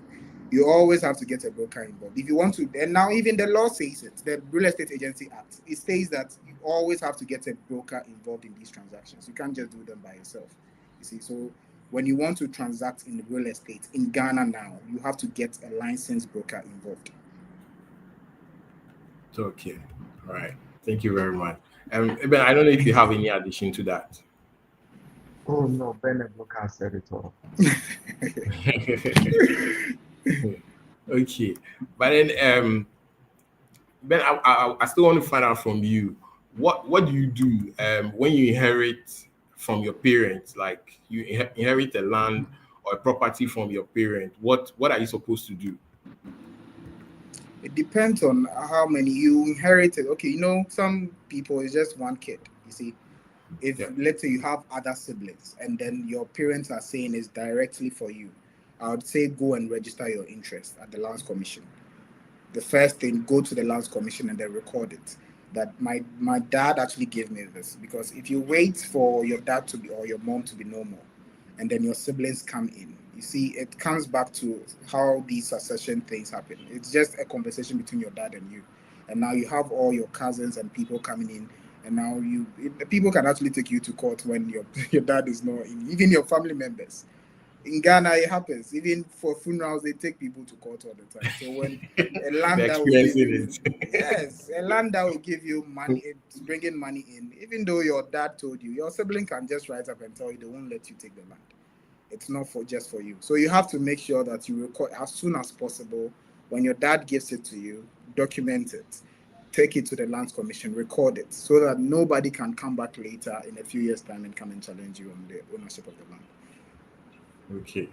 You always have to get a broker involved. If you want to, and now even the law says it, the Real Estate Agency Act, it says that you always have to get a broker involved in these transactions. You can't just do them by yourself. You see, so when you want to transact in real estate in Ghana now, you have to get a licensed broker involved. Okay. All right. Thank you very much. Ben, I don't know if you have any addition to that. Oh no, Bernard Booker said it all. Okay. But then Ben, I still want to find out from you, what do you do when you inherit from your parents? Like you inherit a land or a property from your parent, what are you supposed to do? It depends on how many you inherited. Okay, some people, it's just one kid. You see, if let's say you have other siblings and then your parents are saying it's directly for you, I would say go and register your interest at the Lands Commission. The first thing, go to the Lands Commission and then record it. That my dad actually gave me this, because if you wait for your dad to be or your mom to be normal, and then your siblings come in, you see, it comes back to how these succession things happen. It's just a conversation between your dad and you, and now you have all your cousins and people coming in, and now people can actually take you to court when your dad is not in, even your family members. In Ghana, it happens. Even for funerals, they take people to court all the time. So when a land that will give you, yes, a land that will give you money, it's bringing money in. Even though your dad told you, your sibling can just write up and tell you they won't let you take the land. It's not just for you. So you have to make sure that you record as soon as possible. When your dad gives it to you, document it, take it to the Lands Commission, record it, so that nobody can come back later in a few years' time and come and challenge you on the ownership of the land. Okay.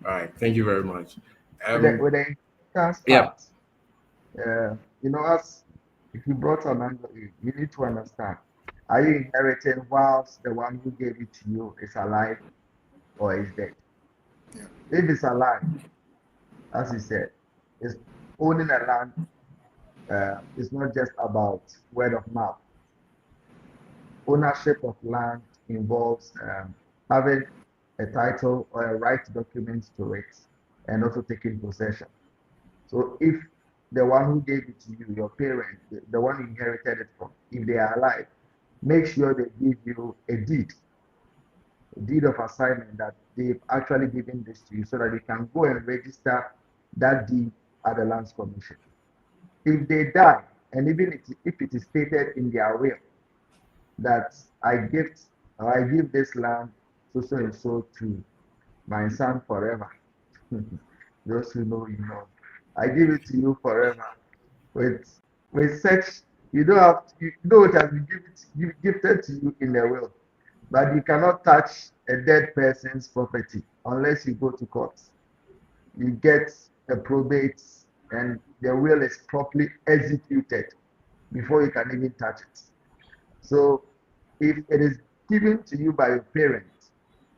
All right. Thank you very much. With the inheritance part, as if you brought an angle, you need to understand: are you inheriting whilst the one who gave it to you is alive or is dead? Yeah. If it's alive, as you said, is owning a land. It's not just about word of mouth. Ownership of land involves having a title or a right document to it, and also taking possession. So if the one who gave it to you, your parent, the one you inherited it from, if they are alive, make sure they give you a deed of assignment that they've actually given this to you so that you can go and register that deed at the Lands Commission. If they die, and even if it is stated in their will that I give this land so and so to my son forever. Those who know, you know. I give it to you forever. With such, you don't have to, you know it has been gifted to you in the will, but you cannot touch a dead person's property unless you go to court. You get a probate, and the will is properly executed before you can even touch it. So if it is given to you by your parents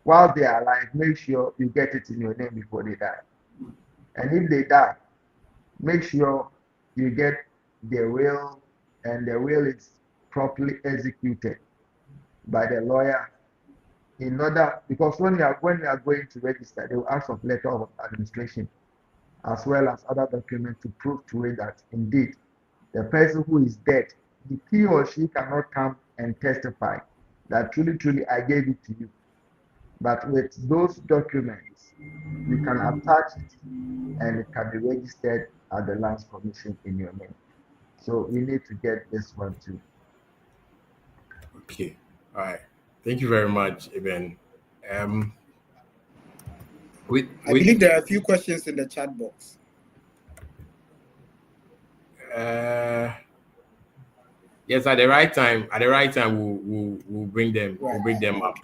while they are alive, make sure you get it in your name before they die. And if they die, make sure you get the will, and the will is properly executed by the lawyer in order, because when you are going to register, they will ask for letter of administration as well as other documents to prove to it that indeed the person who is dead, he or she cannot come and testify that truly I gave it to you. But with those documents, you can attach it and it can be registered at the Lands Commission in your name. So we need to get this one too. Okay. All right. Thank you very much, Eben. I believe there are a few questions in the chat box. Yes, at the right time, we'll bring them. We'll bring them up.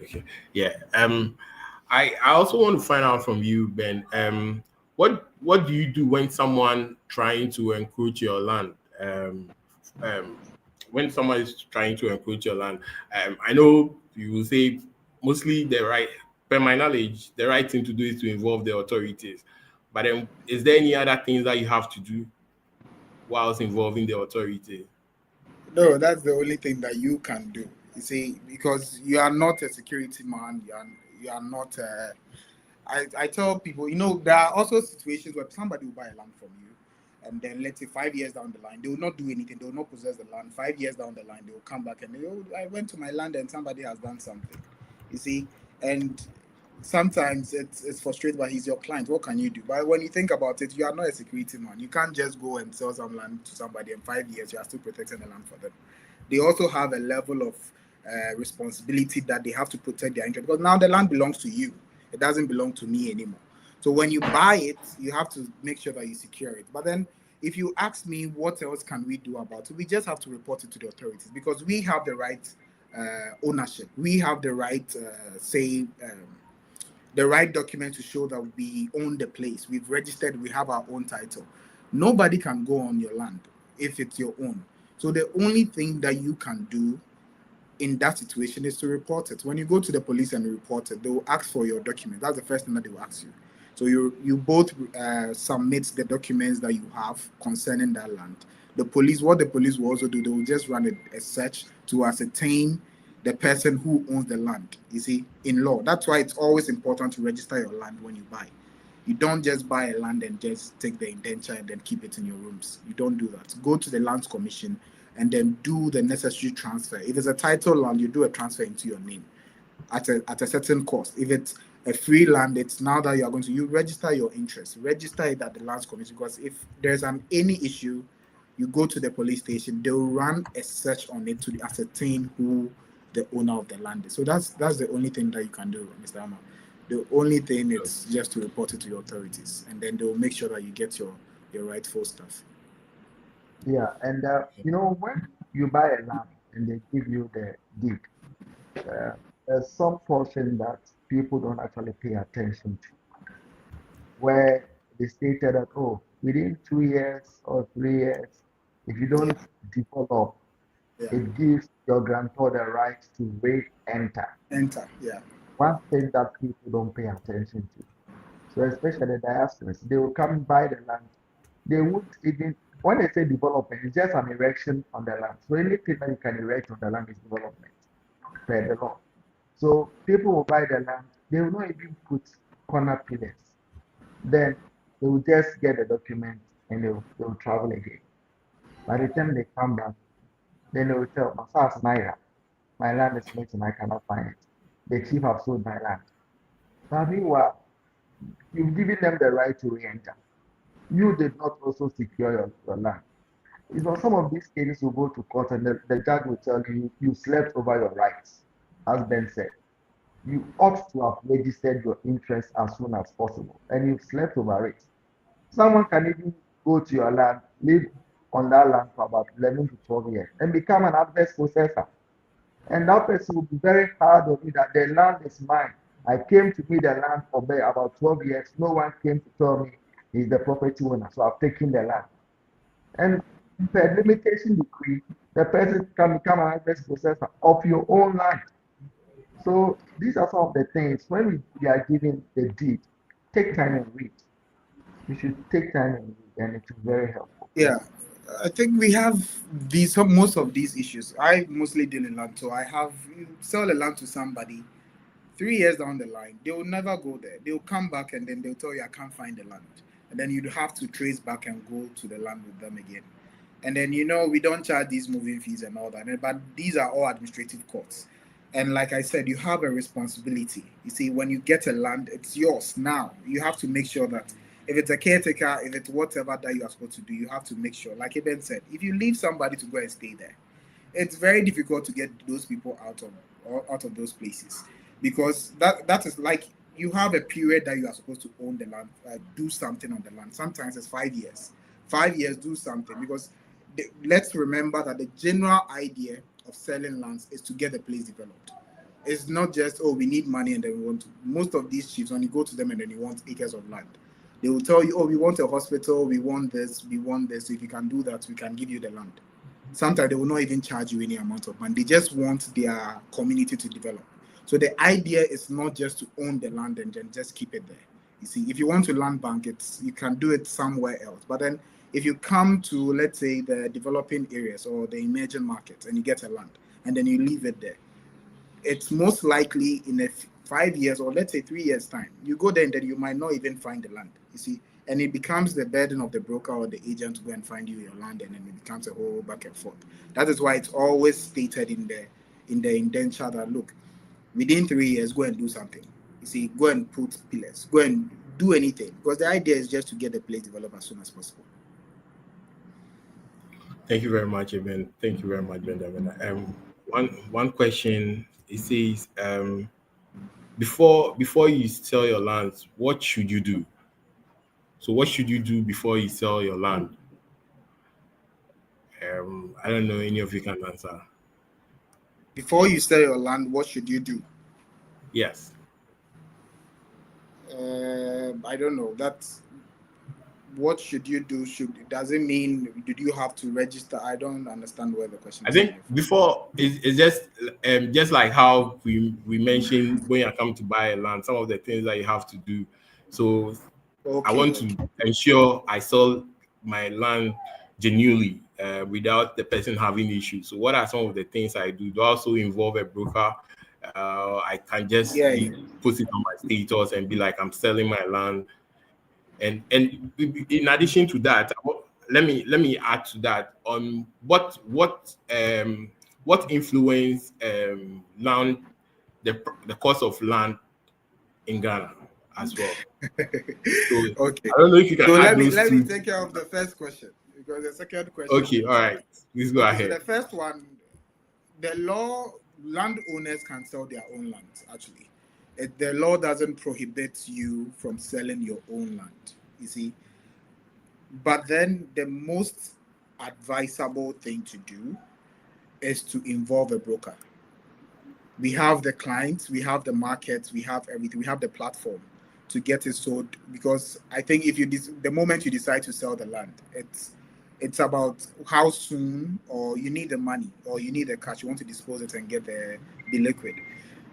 Okay. Yeah. I also want to find out from you, Ben. What do you do when someone trying to encroach your land? When someone is trying to encroach your land, I know you will say mostly per my knowledge, the right thing to do is to involve the authorities. But then, is there any other things that you have to do whilst involving the authorities? No, that's the only thing that you can do. You see, because you are not a security man, you are not. I tell people, there are also situations where somebody will buy a land from you, and then let's say 5 years down the line, they will not do anything. They will not possess the land. 5 years down the line, they will come back and I went to my land and somebody has done something. You see, and sometimes it's frustrating, but he's your client. What can you do? But when you think about it, you are not a security man. You can't just go and sell some land to somebody in 5 years. You are still protecting the land for them. They also have a level of responsibility that they have to protect their interest, because now the land belongs to you. It doesn't belong to me anymore. So when you buy it, you have to make sure that you secure it. But then if you ask me what else can we do about it, we just have to report it to the authorities, because we have the right ownership. We have the right the right document to show that we own the place. We've registered, we have our own title. Nobody can go on your land if it's your own. So the only thing that you can do in that situation is to report it. When you go to the police and report it, they will ask for your document. That's the first thing that they will ask you. So you both submit the documents that you have concerning that land. What the police will also do, they will just run a search to ascertain the person who owns the land. You see, in law, that's why it's always important to register your land when you buy. You don't just buy a land and just take the indenture and then keep it in your rooms. You don't do that. Go to the Lands Commission and then do the necessary transfer. If it's a title land, you do a transfer into your name at a certain cost. If it's a free land, it's now that you register your interest. Register it at the Lands Commission, because if there's any issue, you go to the police station, they'll run a search on it to ascertain who the owner of the land is. So that's the only thing that you can do, Mr. Amma. The only thing is just to report it to your authorities, and then they'll make sure that you get your rightful stuff. Yeah, and when you buy a land and they give you the deed, there's some portion that people don't actually pay attention to, where they stated that, within 2 years or 3 years, if you don't develop, it gives your grantor the right to re-enter. Yeah. One thing that people don't pay attention to. So especially the diasporas, they will come buy the land. They won't even, when they say development, it's just an erection on the land. So anything that you can erect on the land is development per the law. So people will buy the land, they will not even put corner pillars. Then they will just get the document and they will travel again. By the time they come back, then they will tell, my land is missing, I cannot find it. The chief have sold my land. Meanwhile, you've given them the right to re-enter. You did not also secure your land. You know, some of these cases will go to court and the judge will tell you you slept over your rights, as Ben said. You ought to have registered your interest as soon as possible, and you've slept over it. Someone can even go to your land, live on that land for about 11 to 12 years, and become an adverse possessor. And that person will be very hard on you that the land is mine. I came to meet the land for about 12 years. No one came to tell me he's the property owner, so I've taken the land. And per limitation decree, the person can become an adverse possessor of your own land. So these are some of the things when we are giving the deed, take time and read. You should take time and read, and it's very helpful. Yeah, I think we have most of these issues. I mostly deal in land, so I have you sell a land to somebody. 3 years down the line, they will never go there. They'll come back and then they'll tell you, I can't find the land. And then you'd have to trace back and go to the land with them again. And then, we don't charge these moving fees and all that. But these are all administrative costs. And like I said, you have a responsibility. You see, when you get a land, it's yours now. You have to make sure that if it's a caretaker, if it's whatever that you are supposed to do, you have to make sure. Like Eben said, if you leave somebody to go and stay there, it's very difficult to get those people out of those places, because that is like you have a period that you are supposed to own the land, do something on the land. Sometimes it's 5 years. 5 years, do something, because let's remember that the general idea of selling lands is to get the place developed. It's not just, oh, we need money and then we want to. Most of these chiefs, when you go to them and then you want acres of land, they will tell you, oh, we want a hospital, we want this. So if you can do that, we can give you the land. Sometimes they will not even charge you any amount of money. They just want their community to develop. So the idea is not just to own the land and then just keep it there. You see, if you want to land bank it, you can do it somewhere else. But then if you come to, let's say, the developing areas or the emerging markets and you get a land and then you leave it there, it's most likely in 5 years or let's say 3 years time, you go there and then you might not even find the land. You see, and it becomes the burden of the broker or the agent to go and find you your land, and then it becomes a whole back and forth. That is why it's always stated in the indenture that, look, within 3 years, go and do something. You see, go and put pillars, go and do anything, because the idea is just to get the place developed as soon as possible. Thank you very much, Eben. Thank you very much, Benjamin. One question. It says, before you sell your lands, what should you do? So what should you do before you sell your land? I don't know, any of you can answer. Before you sell your land, what should you do? Yes. I don't know. That's what should you do? Does it mean did you have to register? I don't understand where the question I is. think before it's just like how we mentioned when you come to buy a land, some of the things that you have to do. So I want to ensure I sell my land genuinely without the person having issues. So what are some of the things I do? Do I also involve a broker? I can just put it on my status and be like, I'm selling my land. And in addition to that, let me add to that on what influence land the cost of land in Ghana as well. So, okay. I don't know if you can. So let me take care of the first question, because the second question. Okay, all right. Please go ahead. So the first one, the law, landowners can sell their own land. Actually, the law doesn't prohibit you from selling your own land. You see, but then the most advisable thing to do is to involve a broker. We have the clients, we have the markets, we have everything, we have the platform to get it sold. Because I think if the moment you decide to sell the land, it's about how soon, or you need the money, or you need the cash, you want to dispose it and be liquid.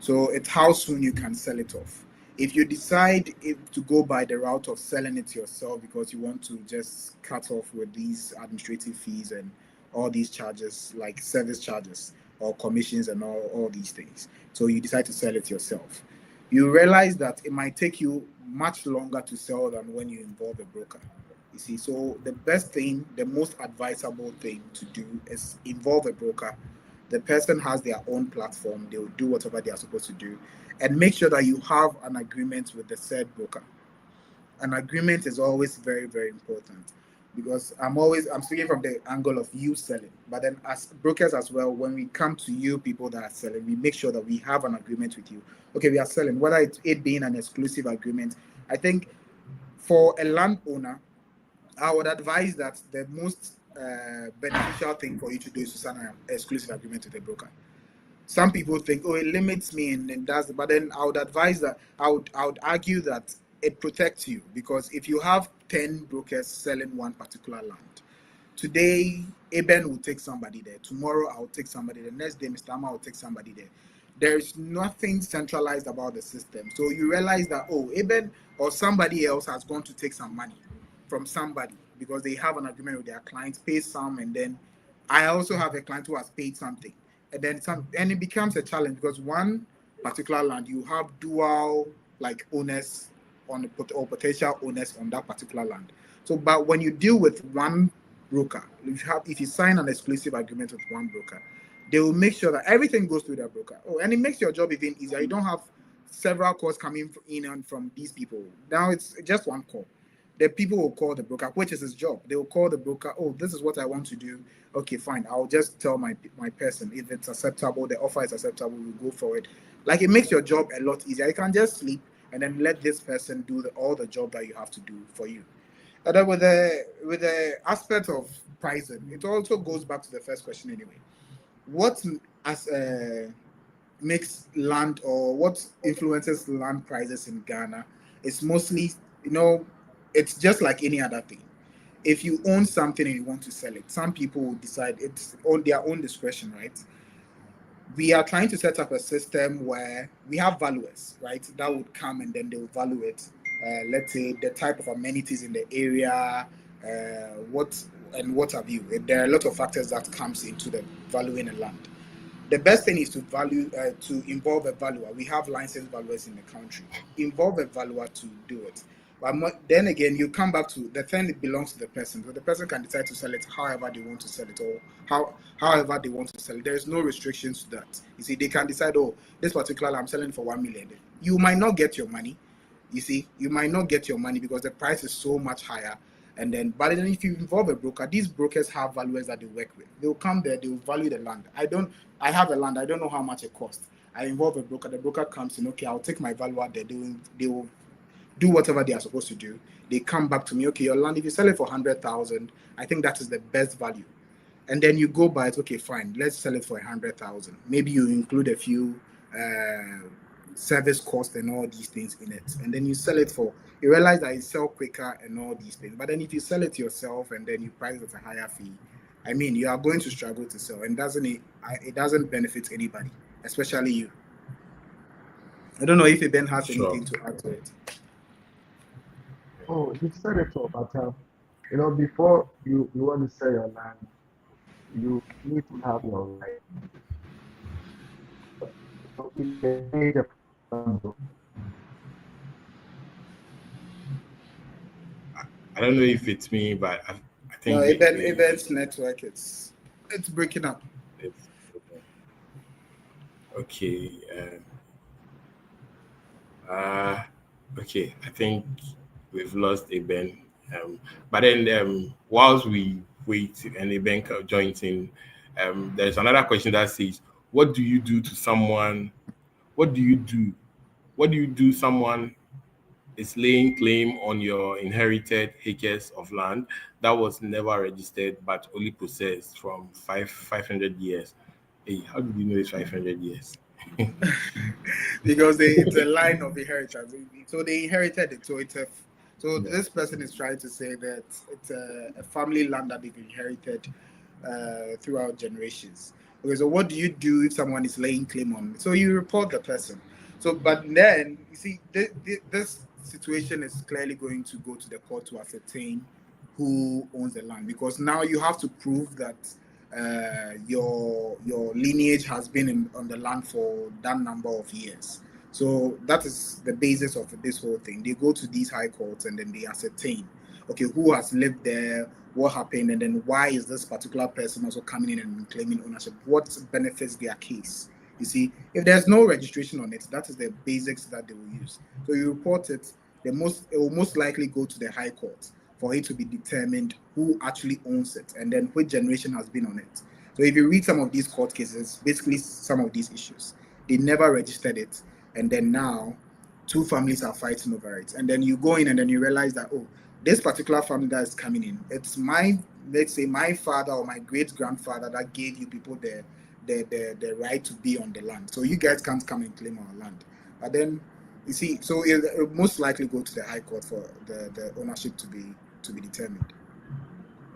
So it's how soon you can sell it off. If you decide to go by the route of selling it yourself because you want to just cut off with these administrative fees and all these charges, like service charges or commissions and all these things, so you decide to sell it yourself, you realize that it might take you much longer to sell than when you involve a broker. You see, so the best thing, the most advisable thing to do is involve a broker, The person has their own platform. They will do whatever they are supposed to do, and make sure that you have an agreement with the said broker. An agreement is always very, very important, because I'm speaking from the angle of you selling, but then as brokers as well, when we come to you people that are selling, we make sure that we have an agreement with you. Okay, we are selling, whether it being an exclusive agreement. I think for a landowner, I would advise that the most beneficial thing for you to do is to sign an exclusive agreement with a broker. Some people think, oh, it limits me and does, but then I would advise that I would argue that it protects you, because if you have 10 brokers selling one particular land, today Eben will take somebody there, tomorrow I'll take somebody, the next day Mr. Amma will take somebody there. There's nothing centralized about the system. So you realize that, oh, Eben or somebody else has gone to take some money from somebody because they have an agreement with their clients, pay some, and then I also have a client who has paid something. And then and it becomes a challenge, because one particular land, you have dual like owners on or potential owners on that particular land. So, but when you deal with one broker, if you sign an exclusive agreement with one broker, they will make sure that everything goes through their broker. Oh, and it makes your job even easier. You don't have several calls coming in and from these people. Now it's just one call. The people will call the broker, which is his job. They will call the broker. Oh, this is what I want to do. Okay, fine. I'll just tell my person if it's acceptable. The offer is acceptable. We'll go for it. Like, it makes your job a lot easier. You can just sleep and then let this person do all the job that you have to do for you. And then with the aspect of pricing, it also goes back to the first question anyway. What makes land, or what influences land prices in Ghana is mostly, it's just like any other thing. If you own something and you want to sell it, some people will decide it's on their own discretion, right? We are trying to set up a system where we have valuers, right? That would come and then they will value it. Let's say the type of amenities in the area, what have you. There are a lot of factors that comes into the valuing a land. The best thing is to involve a valuer. We have licensed valuers in the country. Involve a valuer to do it. But then again, you come back to the thing. It belongs to the person. So the person can decide to sell it however they want to sell it, or however they want to sell it. There is no restrictions to that. You see, they can decide, oh, this particular I'm selling for 1 million. You might not get your money. You see, you might not get your money because the price is so much higher. And then, but then if you involve a broker, these brokers have valuers that they work with. They'll come there, they'll value the land. I have a land, I don't know how much it costs. I involve a broker, the broker comes in, okay, I'll take my valuer there. They will do whatever they are supposed to do. They come back to me, okay, your land, if you sell it for 100,000, I think that is the best value. And then you go by it, okay, fine, let's sell it for 100,000. Maybe you include a few service costs and all these things in it, and then you sell it for, you realize that you sell quicker and all these things. But then if you sell it yourself and then you price it at a higher fee, I mean, you are going to struggle to sell, and it doesn't benefit anybody, especially you. I don't know if Ben has anything to add to it. Oh, you've said it all, but before you want to sell your land, you need to have your right. So if you need a I don't know if it's me, but I think Eben's network, it's breaking up. Okay. Okay. I think we've lost Eben. But then whilst we wait and Eben joins in, there's another question that says, what do you do to someone? What do you do? What do you do? Someone is laying claim on your inherited acres of land that was never registered but only possessed from 500 years. Hey, how did you know it's 500 years? Because it's a line of inheritance. So they inherited it. So this person is trying to say that it's a family land that they've inherited throughout generations. Okay, so what do you do if someone is laying claim on it? So you report the person. So, but then you see, this situation is clearly going to go to the court to ascertain who owns the land, because now you have to prove that your lineage has been on the land for that number of years. So that is the basis of this whole thing. They go to these high courts and then they ascertain. okay, who has lived there, what happened, and then why is this particular person also coming in and claiming ownership? What benefits their case? You see, if there's no registration on it, that is the basics that they will use. So you report it, it will most likely go to the High Court for it to be determined who actually owns it and then which generation has been on it. So if you read some of these court cases, basically some of these issues, they never registered it, and then now two families are fighting over it, and then you go in and then you realize that, oh, this particular family that is coming in, it's let's say my father or my great grandfather that gave you people the right to be on the land. So you guys can't come and claim our land. But then you see, so it'll most likely go to the High Court for the ownership to be determined.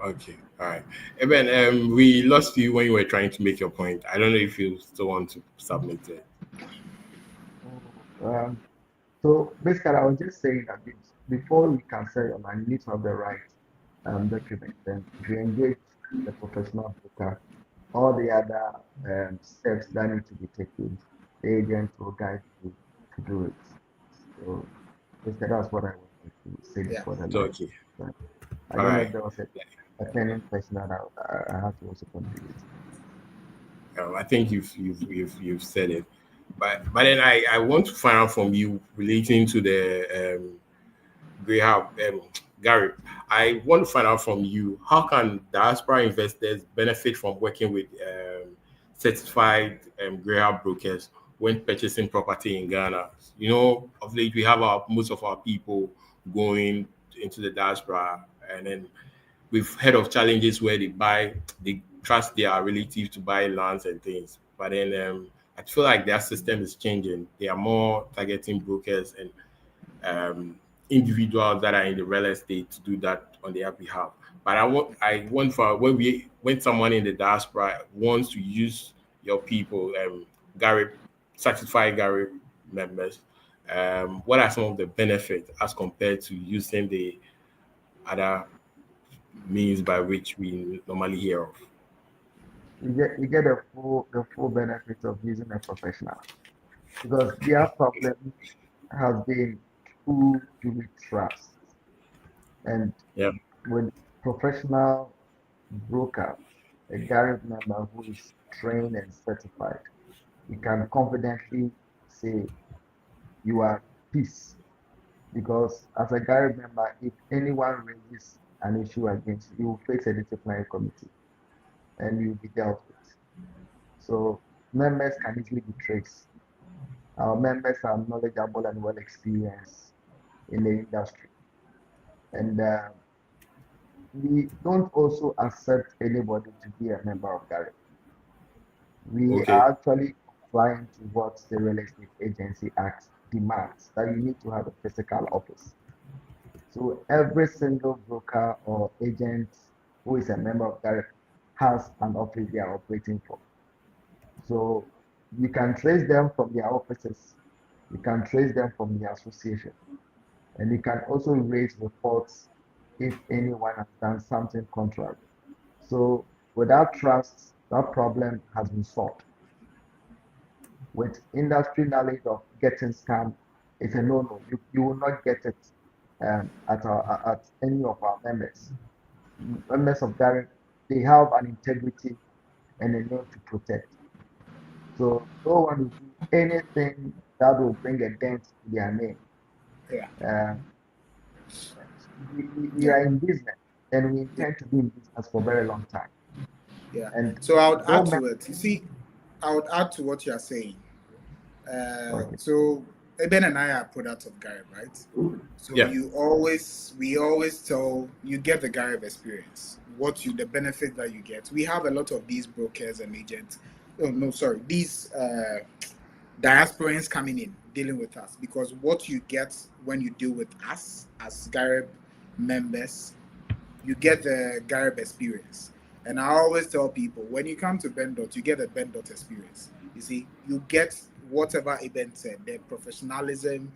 Okay, all right. Eben, we lost you when you were trying to make your point. I don't know if you still want to submit it. So basically, I was just saying that before we can sell your land, you need to have the right document. And if you engage the professional broker, all the other steps that need to be taken, the agent will guide you to do it. So basically, that's what I wanted to say before the line. Okay. I don't know if there was a pending question that I have to also contribute. I think you've said it, but then I want to find out from you relating to the Graham Gary. I want to find out from you, how can diaspora investors benefit from working with certified Graham brokers when purchasing property in Ghana? You know, of late we have most of our people going into the diaspora, and then we've heard of challenges where they trust their relative to buy lands and things. But then I feel like their system is changing. They are more targeting brokers and individuals that are in the real estate to do that on their behalf. But I want for when someone in the diaspora wants to use your people, certified Gary members, what are some of the benefits as compared to using the other means by which we normally hear of? You get the full benefit of using a professional, because their problem has been who do we trust, and with professional broker, a Gary member who is trained and certified, you can confidently say you are peace, because as a Gary member, if anyone raises an issue against you, you will face a disciplinary committee and you'll be dealt with. So members can easily be traced. Our members are knowledgeable and well experienced in the industry. And we don't also accept anybody to be a member of Gary. We are actually complying to what the Real Estate Agency Act demands, that you need to have a physical office. So every single broker or agent who is a member of Gary has an office they are operating for. So you can trace them from their offices, you can trace them from the association, and you can also raise reports if anyone has done something contrary. So without trust, that problem has been solved. With industry knowledge of getting scammed, it's a no-no. You will not get it at any of our members. Members of Gary, they have an integrity and a name to protect. So no one will do anything that will bring a dent to their name. We are in business, and we intend to be in business for a very long time. And so I would add to it. You see, I would add to what you are saying. So Eben and I are products of Gary, right? So we always tell you, get the Gary experience. The benefit that you get. We have a lot of these brokers and agents. These diasporans coming in dealing with us, because what you get when you deal with us as Gary members, you get the Gary experience. And I always tell people, when you come to BenDOT, you get a BenDOT experience. You see, you get whatever Eben said, the professionalism,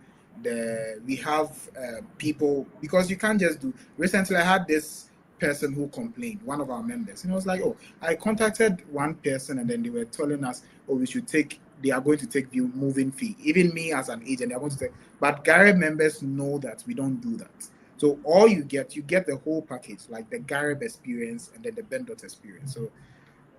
we have people, because you can't just do. Recently, I had this person who complained, one of our members, and I was like, oh, I contacted one person, and then they were telling us, oh, they are going to take the moving fee. Even me as an agent, they are going to take, but Gary members know that we don't do that. So all you get the whole package, like the Garib experience and then the Bendot experience. So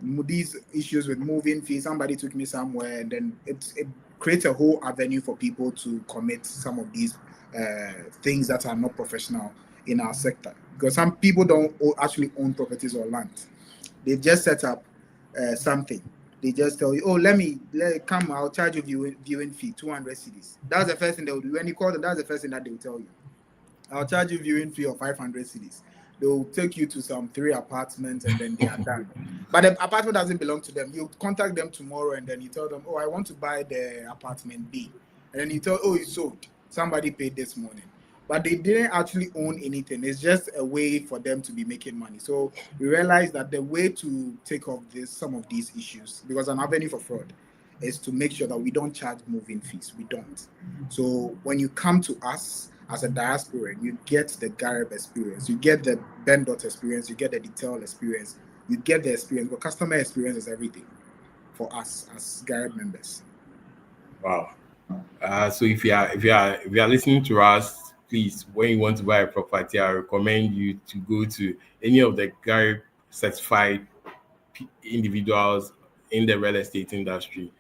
these issues with moving fees, somebody took me somewhere, and then it creates a whole avenue for people to commit some of these things that are not professional in our sector, because some people don't actually own properties or land. They've just set up something. They just tell you, oh, let come, I'll charge you viewing fee, 200 cedis. That's the first thing they will do. When you call them, that's the first thing that they will tell you. I'll charge you viewing fee of 500 cedis. They'll take you to some 3 apartments and then they are done. But the apartment doesn't belong to them. You contact them tomorrow and then you tell them, oh, I want to buy the apartment B. And then you tell, oh, it's sold. Somebody paid this morning. But they didn't actually own anything. It's just a way for them to be making money. So we realized that the way to take off some of these issues, because an avenue for fraud, is to make sure that we don't charge moving fees. We don't. So when you come to us as a diasporan, you get the Garib experience, you get the Bendot experience, you get the detail experience, you get the experience. But customer experience is everything for us as Garib members. Wow. So if you are listening to us, please, when you want to buy a property, I recommend you to go to any of the Garib certified individuals in the real estate industry,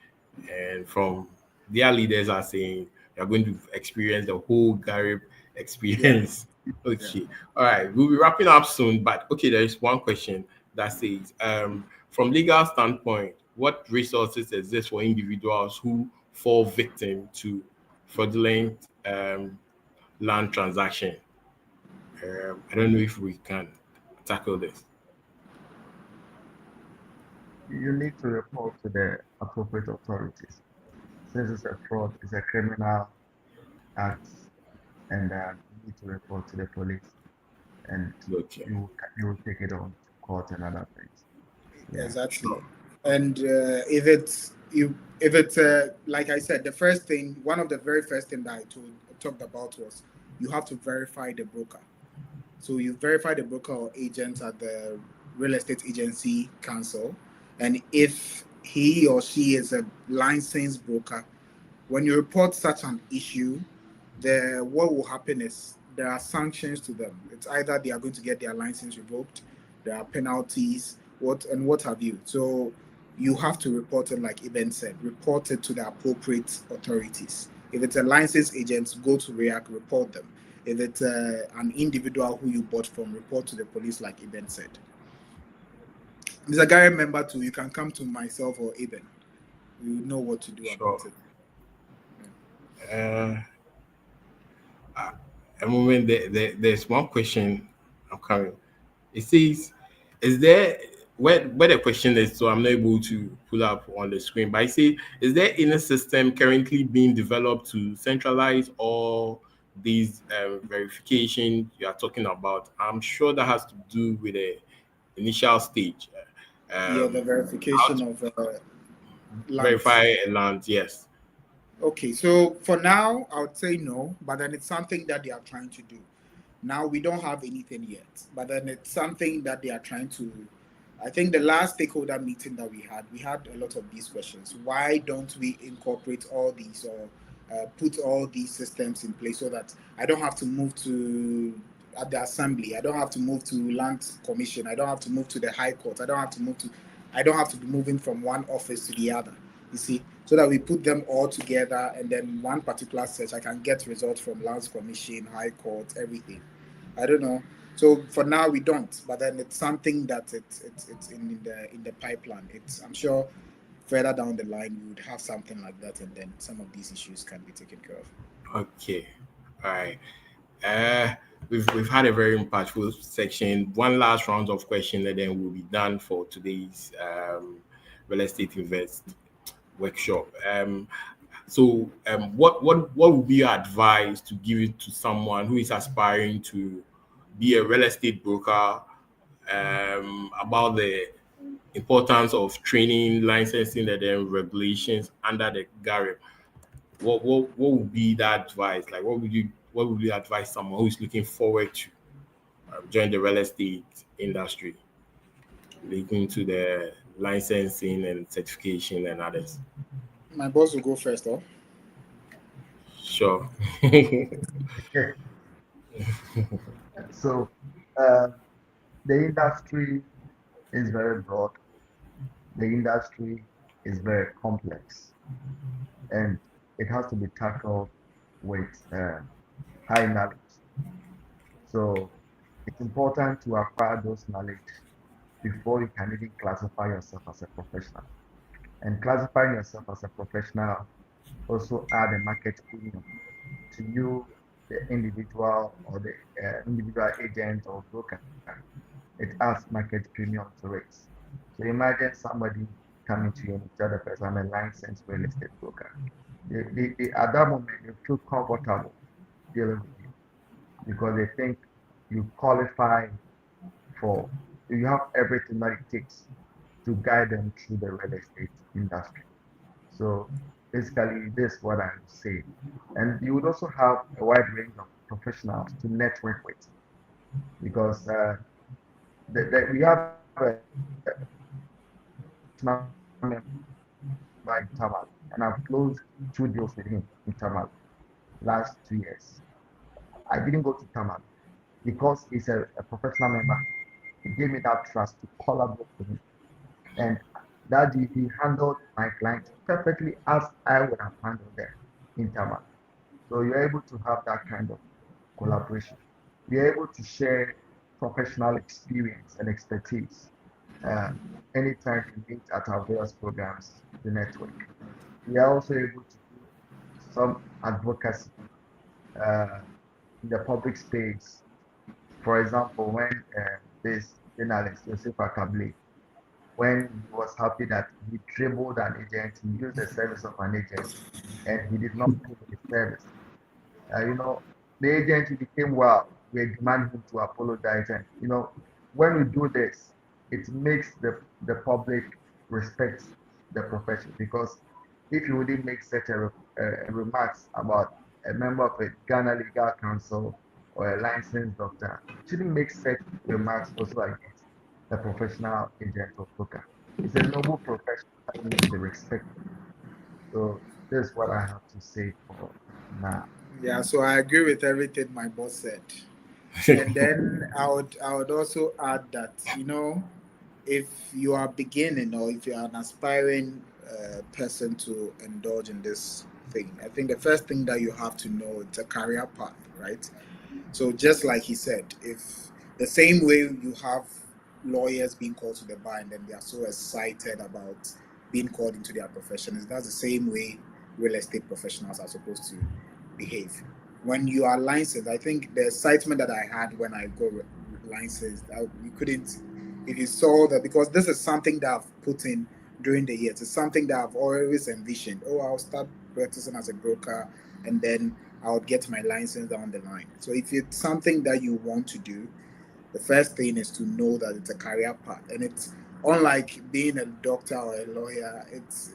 and from their leaders are saying you're going to experience the whole Garib experience. Yeah. Okay. Yeah. All right. We'll be wrapping up soon, but okay, there is one question that says, from legal standpoint, what resources exist for individuals who fall victim to fraudulent land transaction? I don't know if we can tackle this. You need to report to the appropriate authorities. Since it's a fraud, it's a criminal act, and you need to report to the police, and you will take it on to court and other things. Yeah. Exactly. And if it's like I said, one of the very first thing that I talked about was you have to verify the broker. So you verify the broker or agent at the Real Estate Agency Council, and if he or she is a licensed broker, when you report such an issue, what will happen is there are sanctions to them. It's either they are going to get their license revoked, there are penalties, what have you. So you have to report it, like Eben said, report it to the appropriate authorities. If it's a licensed agent, go to REAC, report them. If it's an individual who you bought from, report to the police, like Eben said. There's a Garib member too. You can come to myself or Eben. We will know what to do about it. A moment, there's one question I'm coming. It says, is there where the question is, so I'm not able to pull up on the screen, but I say, is there any system currently being developed to centralize all these verification you are talking about? I'm sure that has to do with the initial stage. The verification of verify a land, yes. Okay, so for now, I would say no, but then it's something that they are trying to do. Now, we don't have anything yet, but then it's something that they are trying to. I think the last stakeholder meeting that we had a lot of these questions. Why don't we incorporate all these or put all these systems in place so that I don't have to move at the assembly, I don't have to move to land commission, I don't have to move to the high court, I don't have to be moving from one office to the other, you see, so that we put them all together, and then one particular search, I can get results from lands commission, high court, everything. I don't know. So for now we don't, but then it's something that it's in the pipeline. I'm sure further down the line we would have something like that, and then some of these issues can be taken care of. Okay, all right. We've had a very impactful section. One last round of questions, and then we'll be done for today's real estate invest workshop. So what would be your advice to give it to someone who is aspiring to be a real estate broker, about the importance of training, licensing, and then regulations under the Garib? What would be that advice? Like, what would you advise someone who is looking forward to join the real estate industry, leading to the licensing and certification and others? My boss will go first, though. Sure. So uh, the industry is very broad. The industry is very complex, and it has to be tackled with high knowledge. So it's important to acquire those knowledge before you can even classify yourself as a professional. And classifying yourself as a professional also add a market premium to you, the individual or the individual agent or broker. It adds market premium to it. So imagine somebody coming to you and tell the person, I'm a licensed real estate broker. At that moment, they feel comfortable dealing with you because they think you qualify for, you have everything that it takes to guide them through the real estate industry. So basically, this is what I would say. And you would also have a wide range of professionals to network with because we have a professional member in Tamale, and I've closed 2 deals with him in Tamale last 2 years. I didn't go to Tamale because he's a professional member. He gave me that trust to collaborate with him. And that he handled my clients perfectly as I would have handled them in Tamale. So you're able to have that kind of collaboration. You're able to share professional experience and expertise uh, anytime you meet at our various programs, the network. We are also able to do some advocacy uh, in the public space. For example, when this journalist, Joseph Akable, when he was happy that he dribbled an agent, he used the service of an agent, and he did not pay for the service. The agent he became well. We demand him to apologize, and when we do this, it makes the public respect the profession because if you wouldn't make such remarks about a member of a Ghana Legal Council or a licensed doctor, you shouldn't make such remarks also against the professional agent or broker. It's a noble profession that needs to be respected. So this is what I have to say for now. Yeah, so I agree with everything my boss said. And then I would also add that, if you are beginning or if you are an aspiring person to indulge in this thing, I think the first thing that you have to know it's a career path, right? So just like he said, if the same way you have lawyers being called to the bar and then they are so excited about being called into their profession, is that's the same way real estate professionals are supposed to behave. When you are licensed, I think the excitement that I had when I got licensed, you couldn't, if you saw that, because this is something that I've put in during the years. It's something that I've always envisioned. Oh, I'll start practicing as a broker and then I would get my license down the line. So if it's something that you want to do, the first thing is to know that it's a career path, and it's unlike being a doctor or a lawyer. It's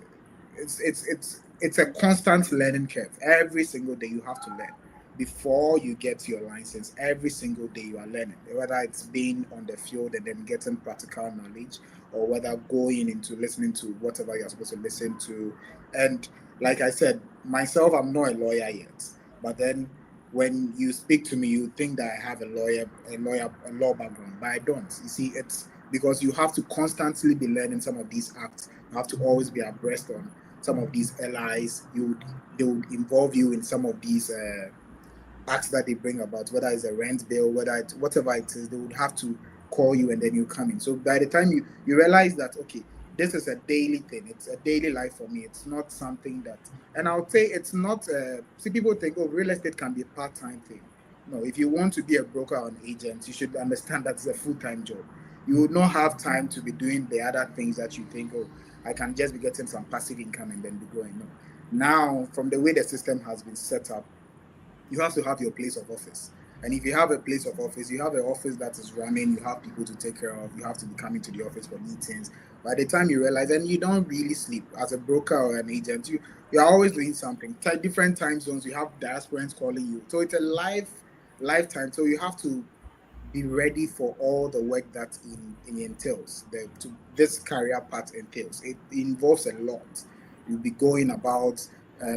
a constant learning curve. Every single day you have to learn. Before you get your license, every single day you are learning, whether it's being on the field and then getting practical knowledge, or whether going into listening to whatever you're supposed to listen to. And like I said, myself, I'm not a lawyer yet, but then when you speak to me, you think that I have a law background, but I don't. You see, it's because you have to constantly be learning some of these acts. You have to always be abreast on some of these LIs. They would involve you in some of these acts that they bring about, whether it's a rent bill, whether it's whatever it is, they would have to call you and then you come in. So by the time you realize that, okay, this is a daily thing, it's a daily life for me. It's not something that, and I would say it's not. See, people think, oh, real estate can be a part-time thing. No, if you want to be a broker or an agent, you should understand that it's a full-time job. You would not have time to be doing the other things that you think, oh, I can just be getting some passive income and then be growing. No. Now, from the way the system has been set up, you have to have your place of office. And if you have a place of office, you have an office that is running, you have people to take care of, you have to be coming to the office for meetings. By the time you realize, and you don't really sleep as a broker or an agent, you're always doing something. Different time zones, you have diasporans calling you. So it's a lifetime. So you have to be ready for all the work that in entails. This career path entails. It involves a lot. You'll be going about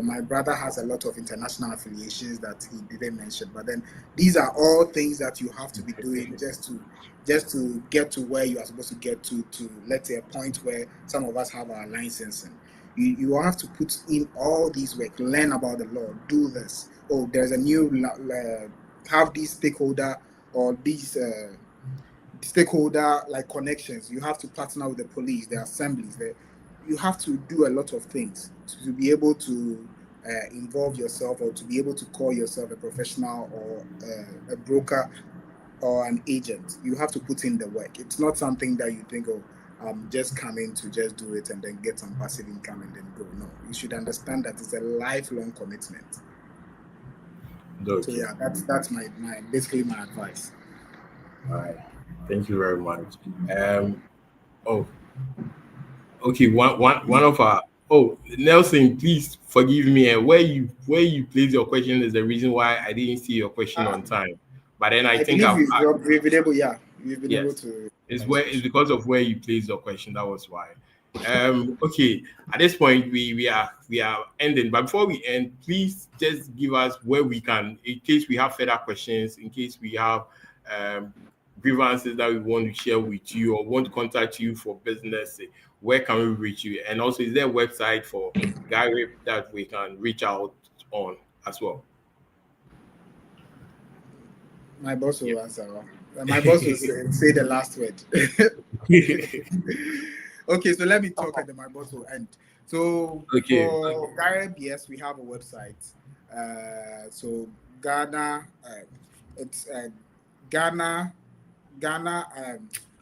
My brother has a lot of international affiliations that he didn't mention, but then these are all things that you have to be doing just to get to where you are supposed to get to let's say a point where some of us have our licensing. You have to put in all these work, learn about the law, do this. Oh, there's a new have these stakeholder or these stakeholder like connections. You have to partner with the police, the assemblies. You have to do a lot of things to be able to involve yourself or to be able to call yourself a professional or a broker or an agent. You have to put in the work. It's not something that you think, oh, I'm just coming to just do it and then get some passive income and then go. No, you should understand that it's a lifelong commitment. Okay. So yeah, that's my basically my advice. All right. Thank you very much. Okay. One of our Nelson, please forgive me. And where you place your question is the reason why I didn't see your question on time. But then I think we've been able. Yeah, we've been able yes, to. it's because of where you placed your question. That was why. Okay. At this point, we are ending. But before we end, please just give us where we can, in case we have further questions, in case we have grievances that we want to share with you or want to contact you for business, where can we reach you? And also, is there a website for Gary that we can reach out on as well? My boss will answer. My boss will say the last word. Okay, so let me talk and then my boss will end. So for Gareb, yes, we have a website. So Ghana, it's Ghana,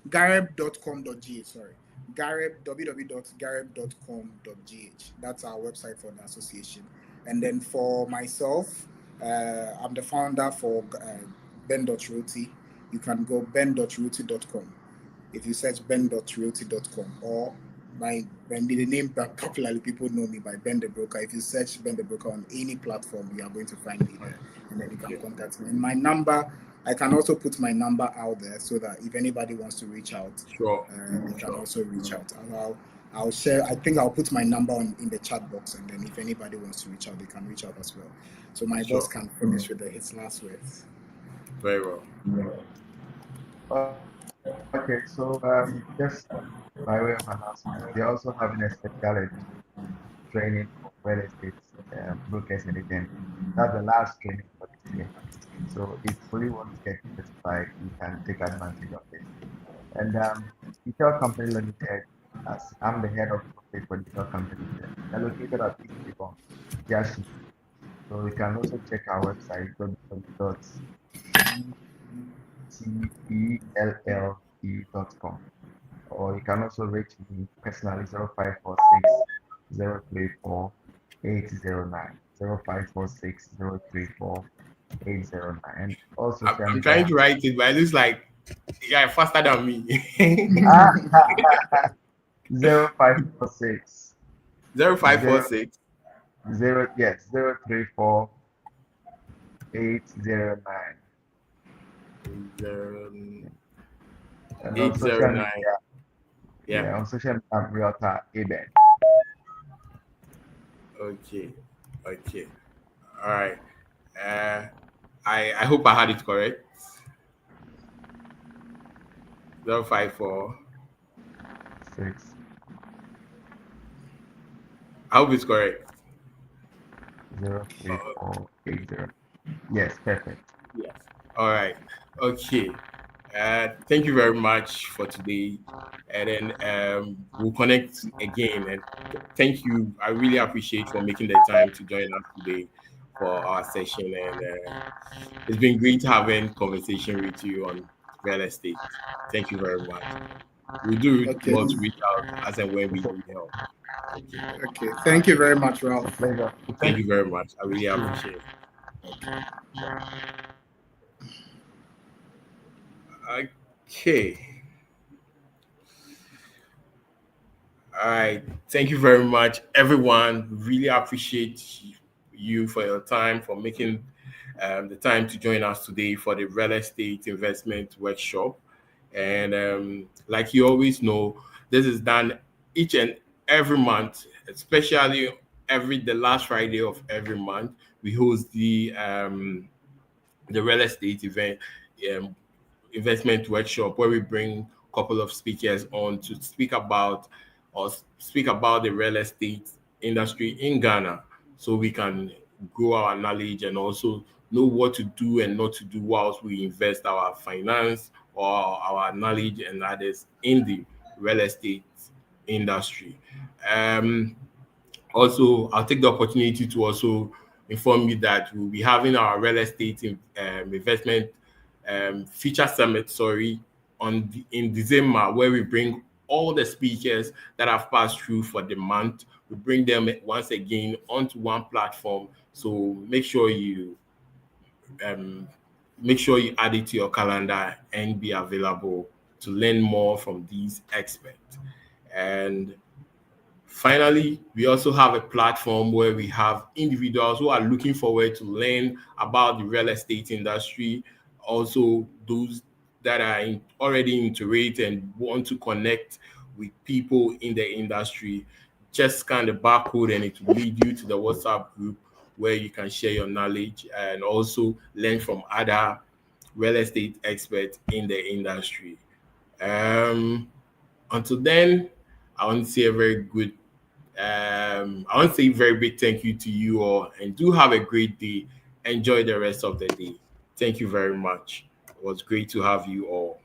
gareb.com.gh, sorry. Gareb, www.gareb.com.gh. That's our website for the association. And then for myself, I'm the founder for Ben.Realty. You can go ben.realty.com. If you search ben.realty.com or the name that popularly people know me by Ben the Broker. If you search Ben the Broker on any platform, you are going to find me there, and then you can contact me. And my number, I can also put my number out there so that if anybody wants to reach out, they can also reach out. And I'll share. I think I'll put my number in the chat box, and then if anybody wants to reach out, they can reach out as well. So my boss can finish with his last words. Very well. Okay, so just by way of announcement, we're also having a specialty training for real estate brokers and agents. That's the last training for this year. So if you really want to get certified, you can take advantage of it. And Digital Company Limited, as I'm the head of profit for Digital Company Limited, they're located at East Legon, Yashi. So you can also check our website, www.cpll.com, or you can also reach me personally 0546 034 809 0546 034 809. And also I'm trying to write it, but it looks like you're faster than me. 0546 0546 034 809. And on social media, on social media, Realtor Aben. Okay. All right. I hope I had it correct. 054 I hope it's correct. 03480. Yes, perfect. Yes. All right. Okay. Thank you very much for today. And then we'll connect again. And thank you. I really appreciate for making the time to join us today for our session. And it's been great having conversation with you on real estate. Thank you very much. We do want to reach out as and when we need help. Okay. Thank you very much, Ralph. Pleasure. Thank you very much. I really appreciate it. Okay. All right. Thank you very much, everyone. Really appreciate you for your time, for making the time to join us today for the real estate investment workshop. And like you always know, this is done each and every month, especially the last Friday of every month, we host the real estate event, um, investment workshop, where we bring a couple of speakers on to speak about the real estate industry in Ghana, so we can grow our knowledge and also know what to do and not to do whilst we invest our finance or our knowledge and others in the real estate industry. Um, Also, I'll take the opportunity to also inform you that we'll be having our real estate investment feature summit, in December, where we bring all the speakers that have passed through for the month. We bring them once again onto one platform. So um, make sure you add it to your calendar and be available to learn more from these experts. And finally, we also have a platform where we have individuals who are looking forward to learn about the real estate industry, also those that are already into it and want to connect with people in the industry. Just scan the barcode and it will lead you to the WhatsApp group where you can share your knowledge and also learn from other real estate experts in the industry. Until then, I want to say I want to say a very big thank you to you all, and do have a great day. Enjoy the rest of the day. Thank you very much. It was great to have you all.